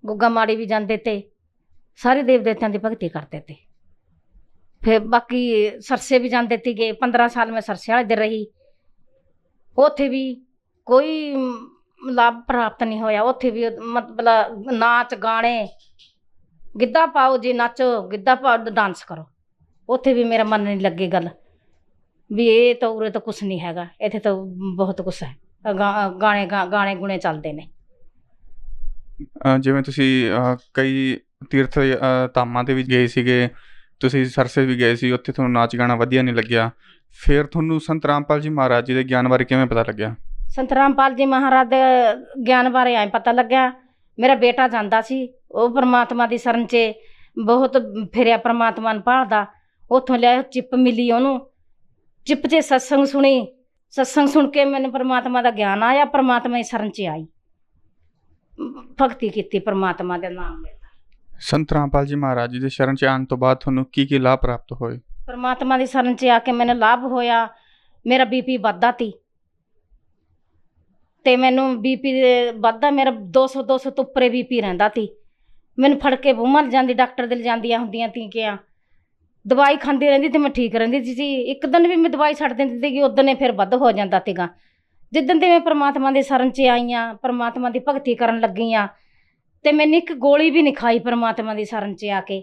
ਗੁੱਗਾ ਮਾੜੀ ਵੀ ਜਾਂਦੇ ਤੇ, ਸਾਰੇ ਦੇਵ ਦੇਵਤਿਆਂ ਦੀ ਭਗਤੀ ਕਰਦੇ ਤੇ। ਫਿਰ ਬਾਕੀ ਸਰਸੇ ਵੀ ਜਾਂਦੇ ਤੀਗੇ। 15 ਸਾਲ ਮੈਂ ਸਰਸੇ ਵਾਲੇ ਦੇ ਰਹੀ। ਉੱਥੇ ਵੀ ਕੋਈ ਲਾਭ ਪ੍ਰਾਪਤ ਨਹੀਂ ਹੋਇਆ। ਉੱਥੇ ਵੀ ਮਤਲਬ ਨਾਚ ਗਾਣੇ, ਗਿੱਧਾ ਪਾਓ ਜੀ, ਨਾਚੋ, ਗਿੱਧਾ ਪਾਓ, ਡਾਂਸ ਕਰੋ। ਉੱਥੇ ਵੀ ਮੇਰਾ ਮਨ ਨਹੀਂ ਲੱਗੇ ਗੱਲ ਵੀ ਇਹ ਤਾਂ ਉਰੇ ਤਾਂ ਕੁਛ ਨਹੀਂ ਹੈਗਾ, ਇੱਥੇ ਤਾਂ ਬਹੁਤ ਕੁਛ ਹੈ। ਗਾਣੇ ਗੁਣੇ ਚੱਲਦੇ ਨੇ। ਜਿਵੇਂ ਤੁਸੀਂ ਕਈ ਤੀਰਥ ਧਾਮਾਂ ਤੇ ਵੀ ਗਏ ਸੀਗੇ, ਤੁਸੀਂ ਸਰਸੇ ਵੀ ਗਏ ਸੀ, ਉੱਥੇ ਤੁਹਾਨੂੰ ਨਾਚ ਗਾਣਾ ਵਧੀਆ ਨਹੀਂ ਲੱਗਿਆ, ਫਿਰ ਤੁਹਾਨੂੰ ਸੰਤ ਰਾਮਪਾਲ ਜੀ ਮਹਾਰਾਜ ਜੀ ਦੇ ਗਿਆਨ ਬਾਰੇ ਕਿਵੇਂ ਪਤਾ ਲੱਗਿਆ? ਸੰਤ ਰਾਮਪਾਲ ਜੀ ਮਹਾਰਾਜ ਦੇ ਗਿਆਨ ਬਾਰੇ ਐਂ ਪਤਾ ਲੱਗਿਆ, ਮੇਰਾ ਬੇਟਾ ਜਾਂਦਾ ਸੀ, ਉਹ ਪਰਮਾਤਮਾ ਦੀ ਸ਼ਰਨ 'ਚ ਬਹੁਤ ਫਿਰਿਆ, ਪਰਮਾਤਮਾ ਨੂੰ ਭਾਲਦਾ। ਉੱਥੋਂ ਲਿਆ ਚਿੱਪ ਮਿਲੀ ਉਹਨੂੰ, ਚਿੱਪ 'ਚ ਸਤਸੰਗ ਸੁਣੀ, ਸਤਸੰਗ ਸੁਣ ਕੇ ਮੈਨੂੰ ਪਰਮਾਤਮਾ ਦਾ ਗਿਆਨ ਆਇਆ, ਪਰਮਾਤਮਾ ਦੀ ਸ਼ਰਨ 'ਚ ਆਈ, ਭਗਤੀ ਕੀਤੀ ਪਰਮਾਤਮਾ ਦੇ ਨਾਮ ਦੇ। ਸੰਤ ਰਾਮਪਾਲ ਜੀ ਮਹਾਰਾਜ ਜੀ ਦੇ ਸ਼ਰਨ 'ਚ ਆਉਣ ਤੋਂ ਬਾਅਦ ਤੁਹਾਨੂੰ ਕੀ ਲਾਭ ਪ੍ਰਾਪਤ ਹੋਏ? ਪਰਮਾਤਮਾ ਦੀ ਸ਼ਰਨ 'ਚ ਆ ਕੇ ਮੈਨੂੰ ਲਾਭ ਹੋਇਆ। ਮੇਰਾ BP ਵੱਧਦਾ ਤੀ ਤੇ ਮੈਨੂੰ BP ਵੱਧਦਾ, ਮੇਰਾ 200 ਤੋਂ ਉੱਪਰੇ BP ਰਹਿੰਦਾ ਤੀ। ਮੈਨੂੰ ਫੜ ਕੇ ਮਰ ਜਾਂਦੀ, ਡਾਕਟਰ ਦੇ ਲਿਜਾਂਦੀਆਂ ਹੁੰਦੀਆਂ ਤੀਕਿਆਂ, ਦਵਾਈ ਖਾਂਦੀ ਰਹਿੰਦੀ ਤੇ ਮੈਂ ਠੀਕ ਰਹਿੰਦੀ ਸੀ। ਇੱਕ ਦਿਨ ਵੀ ਮੈਂ ਦਵਾਈ ਛੱਡ ਦਿੰਦੀ ਸੀਗੀ, ਉਦੋਂ ਨੇ ਫਿਰ ਵੱਧ ਹੋ ਜਾਂਦਾ ਸੀਗਾ। ਜਿੱਦਣ ਦੇ ਮੈਂ ਪਰਮਾਤਮਾ ਦੀ ਸ਼ਰਨ 'ਚ ਆਈ ਹਾਂ, ਪਰਮਾਤਮਾ ਦੀ ਭਗਤੀ ਕਰਨ ਲੱਗੀ ਹਾਂ, ਤੇ ਮੈਨੇ ਇੱਕ ਗੋਲੀ ਵੀ ਨਹੀਂ ਖਾਈ ਪਰਮਾਤਮਾ ਦੀ ਸ਼ਰਨ 'ਚ ਆ ਕੇ।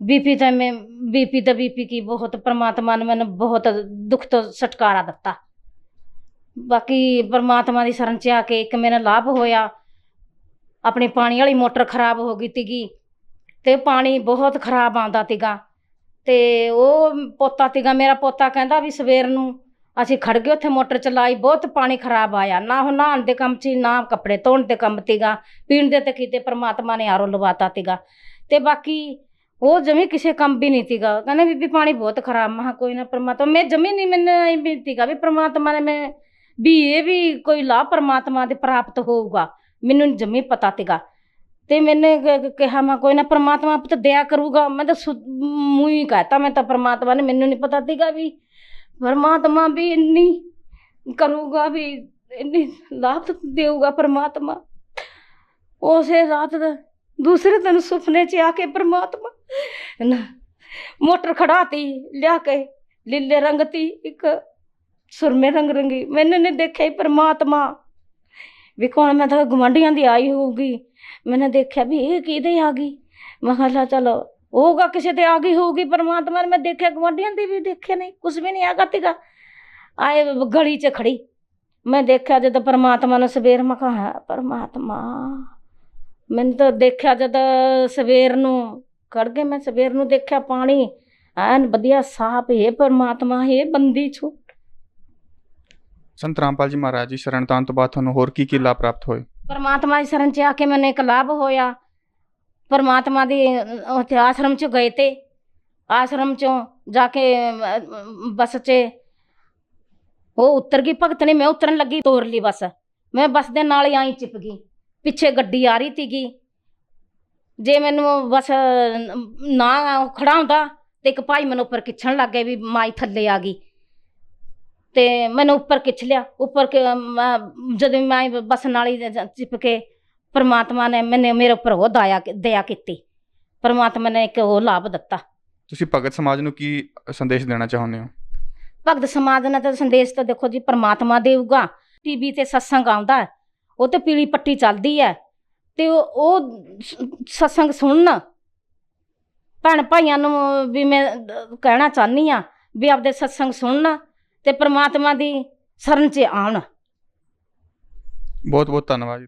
BP ਤਾਂ ਮੈਂ BP ਕੀ ਬਹੁਤ ਪਰਮਾਤਮਾ ਨੇ ਮੈਨੂੰ ਬਹੁਤ ਦੁੱਖ ਤੋਂ ਛੁਟਕਾਰਾ ਦਿੱਤਾ। ਬਾਕੀ ਪਰਮਾਤਮਾ ਦੀ ਸ਼ਰਨ 'ਚ ਆ ਕੇ ਇੱਕ ਮੇਰਾ ਲਾਭ ਹੋਇਆ। ਆਪਣੀ ਪਾਣੀ ਵਾਲੀ ਮੋਟਰ ਖਰਾਬ ਹੋ ਗਈ ਸੀਗੀ ਤੇ ਪਾਣੀ ਬਹੁਤ ਖਰਾਬ ਆਉਂਦਾ ਸੀਗਾ, ਤੇ ਉਹ ਪੋਤਾ ਸੀਗਾ ਮੇਰਾ, ਪੋਤਾ ਕਹਿੰਦਾ ਵੀ ਸਵੇਰ ਨੂੰ ਅਸੀਂ ਖੜ ਗਏ ਉੱਥੇ, ਮੋਟਰ ਚਲਾਈ, ਬਹੁਤ ਪਾਣੀ ਖਰਾਬ ਆਇਆ। ਨਾ ਉਹ ਨਹਾਉਣ ਦੇ ਕੰਮ 'ਚ, ਨਾ ਕੱਪੜੇ ਧੋਣ ਦੇ ਕੰਮ ਸੀਗਾ, ਪੀਣ ਦੇ ਤੇ ਕਿਤੇ ਪਰਮਾਤਮਾ ਨੇ ਆਰੋ ਲਵਾਤਾ ਸੀਗਾ। ਤੇ ਬਾਕੀ ਉਹ ਜਮੀ ਕਿਸੇ ਕੰਮ ਵੀ ਨਹੀਂ ਸੀਗਾ। ਕਹਿੰਦੇ ਬੀਬੀ ਪਾਣੀ ਬਹੁਤ ਖਰਾਬ। ਮੈਂ ਕਿਹਾ ਕੋਈ ਨਾ ਪਰਮਾਤਮਾ, ਮੈਂ ਜਮੀ ਨਹੀਂ, ਮੈਨੂੰ ਇਹ ਵੀ ਸੀਗਾ ਵੀ ਪਰਮਾਤਮਾ ਨੇ ਮੈਂ ਵੀ ਇਹ ਵੀ ਕੋਈ ਲਾਭ ਪਰਮਾਤਮਾ ਦੇ ਪ੍ਰਾਪਤ ਹੋਊਗਾ, ਮੈਨੂੰ ਜਮੀ ਪਤਾ ਸੀਗਾ। ਤੇ ਮੈਨੇ ਕਿਹਾ ਮੈਂ ਕੋਈ ਨਾ ਪਰਮਾਤਮਾ ਪੁੱਤ ਦਇਆ ਕਰੂਗਾ। ਮੈਂ ਤਾਂ ਮੂੰਹ ਹੀ ਕਹਿਤਾ, ਮੈਂ ਤਾਂ ਪਰਮਾਤਮਾ ਨੇ, ਮੈਨੂੰ ਨਹੀਂ ਪਤਾ ਸੀਗਾ ਵੀ ਪਰਮਾਤਮਾ ਵੀ ਇੰਨੀ ਕਰੂਗਾ, ਵੀ ਇੰਨੀ ਲਾਭ ਦੇਊਗਾ ਪਰਮਾਤਮਾ। ਉਸੇ ਰਾਤ ਦਾ ਦੂਸਰੇ ਦਿਨ ਸੁਪਨੇ 'ਚ ਆ ਕੇ ਪਰਮਾਤਮਾ ਮੋਟਰ ਖੜਾਤੀ ਲਿਆ ਕੇ, ਲੀਲੇ ਰੰਗ ਤੀ, ਇੱਕ ਸੁਰਮੇ ਰੰਗ ਰੰਗੀ। ਮੈਨੇ ਨੇ ਦੇਖਿਆ ਹੀ ਪਰਮਾਤਮਾ ਵੀ ਕੌਣ, ਮੈਂ ਤਾਂ ਗੁਆਂਢੀਆਂ ਦੀ ਆਈ ਹੋਊਗੀ। ਮੈਨੇ ਦੇਖਿਆ ਵੀ ਇਹ ਕਿਹਦੇ ਆ ਗਈ। ਮੈਂ ਕਿਹਾ ਚਲੋ ਹੋਊਗਾ ਕਿਸੇ ਤੇ ਆ ਗਈ ਹੋਊਗੀ ਪਰਮਾਤਮਾ ਨੇ। ਮੈਂ ਦੇਖਿਆ ਗੁਆਂਢੀਆਂ ਦੀ ਵੀ ਦੇਖਿਆ ਨਹੀਂ, ਕੁਛ ਵੀ ਨਹੀਂ ਆਗਾ ਤੀਗਾ। ਆਏ ਗਲੀ 'ਚ ਖੜੀ ਮੈਂ ਦੇਖਿਆ ਜਦੋਂ ਪਰਮਾਤਮਾ ਨੂੰ ਸਵੇਰ। ਮੈਂ ਕਿਹਾ ਪਰਮਾਤਮਾ, ਮੈਨੂੰ ਤਾਂ ਦੇਖਿਆ ਜਦ ਸਵੇਰ ਨੂੰ ਖੜ ਗਏ, ਮੈਂ ਸਵੇਰ ਨੂੰ ਦੇਖਿਆ ਪਾਣੀ ਐਨ ਵਧੀਆ ਸਾਫ। ਇਹ ਪਰਮਾਤਮਾ, ਇਹ ਬੰਦੀ ਛੂਟ। ਸੰਤ ਰਾਮਪਾਲ ਜੀ ਮਹਾਰਾਜ ਜੀ ਸ਼ਰਨ ਤਾਣ ਤੋਂ ਬਾਅਦ ਤੁਹਾਨੂੰ ਹੋਰ ਕੀ ਲਾਭ ਪ੍ਰਾਪਤ ਹੋਏ? ਪਰਮਾਤਮਾ ਦੀ ਸ਼ਰਨ 'ਚ ਆ ਕੇ ਮੈਨੂੰ ਇੱਕ ਲਾਭ ਹੋਇਆ। ਪਰਮਾਤਮਾ ਦੀ ਉੱਥੇ ਆਸ਼ਰਮ 'ਚ ਗਏ ਤੇ ਆਸ਼ਰਮ 'ਚੋਂ ਜਾ ਕੇ ਬੱਸ 'ਚ ਉਹ ਉਤਰ ਗਈ ਭਗਤ ਨੇ। ਮੈਂ ਉਤਰਨ ਲੱਗੀ, ਤੋਰ ਲਈ ਬੱਸ। ਮੈਂ ਬੱਸ ਦੇ ਨਾਲ ਹੀ ਆਈ ਚਿਪ ਗਈ, ਪਿੱਛੇ ਗੱਡੀ ਆ ਰਹੀ ਸੀਗੀ। ਜੇ ਮੈਨੂੰ ਬਸ ਨਾ ਖੜਾਉਂਦਾ ਤੇ ਇੱਕ ਭਾਈ ਮੈਨੂੰ ਉੱਪਰ ਖਿੱਚਣ ਲੱਗ ਗਿਆ ਵੀ ਮਾਈ ਥੱਲੇ ਆ ਗਈ, ਤੇ ਮੈਨੂੰ ਉੱਪਰ ਖਿੱਚ ਲਿਆ। ਉੱਪਰ ਜਦੋਂ ਮੈਂ ਬੱਸ ਨਾਲ ਹੀ ਚਿਪ ਕੇ ਪਰਮਾਤਮਾ ਨੇ ਮੇਰੇ ਉੱਪਰ ਉਹ ਦਇਆ ਕੀਤੀ। ਪਰਮਾਤਮਾ ਨੇ ਇੱਕ ਉਹ ਲਾਭ ਦਿੱਤਾ। ਤੁਸੀਂ ਭਗਤ ਸਮਾਜ ਨੂੰ ਕੀ ਸੰਦੇਸ਼ ਦੇਣਾ ਚਾਹੁੰਦੇ ਹੋ? ਭਗਤ ਸਮਾਜ ਨੇ ਤਾਂ ਸੰਦੇਸ਼ ਤਾਂ ਦੇਖੋ ਜੀ ਪਰਮਾਤਮਾ ਦੇਊਗਾ। TV ਤੇ ਸਤਸੰਗ ਆਉਂਦਾ, ਉਹ ਤੇ ਪੀਲੀ ਪੱਟੀ ਚੱਲਦੀ ਹੈ, ਤੇ ਉਹ ਸਤਸੰਗ ਸੁਣਨ। ਭੈਣ ਭਾਈਆਂ ਨੂੰ ਵੀ ਮੈਂ ਕਹਿਣਾ ਚਾਹੁੰਦੀ ਹਾਂ ਵੀ ਆਪਦੇ ਸਤਸੰਗ ਸੁਣਨ ਤੇ ਪਰਮਾਤਮਾ ਦੀ ਸ਼ਰਨ 'ਚ ਆਉਣ। ਬਹੁਤ ਬਹੁਤ ਧੰਨਵਾਦ ਜੀ।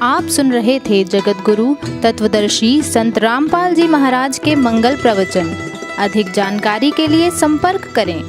आप सुन रहे थे जगत गुरु तत्वदर्शी संत रामपाल जी महाराज के मंगल प्रवचन। अधिक जानकारी के लिए संपर्क करें।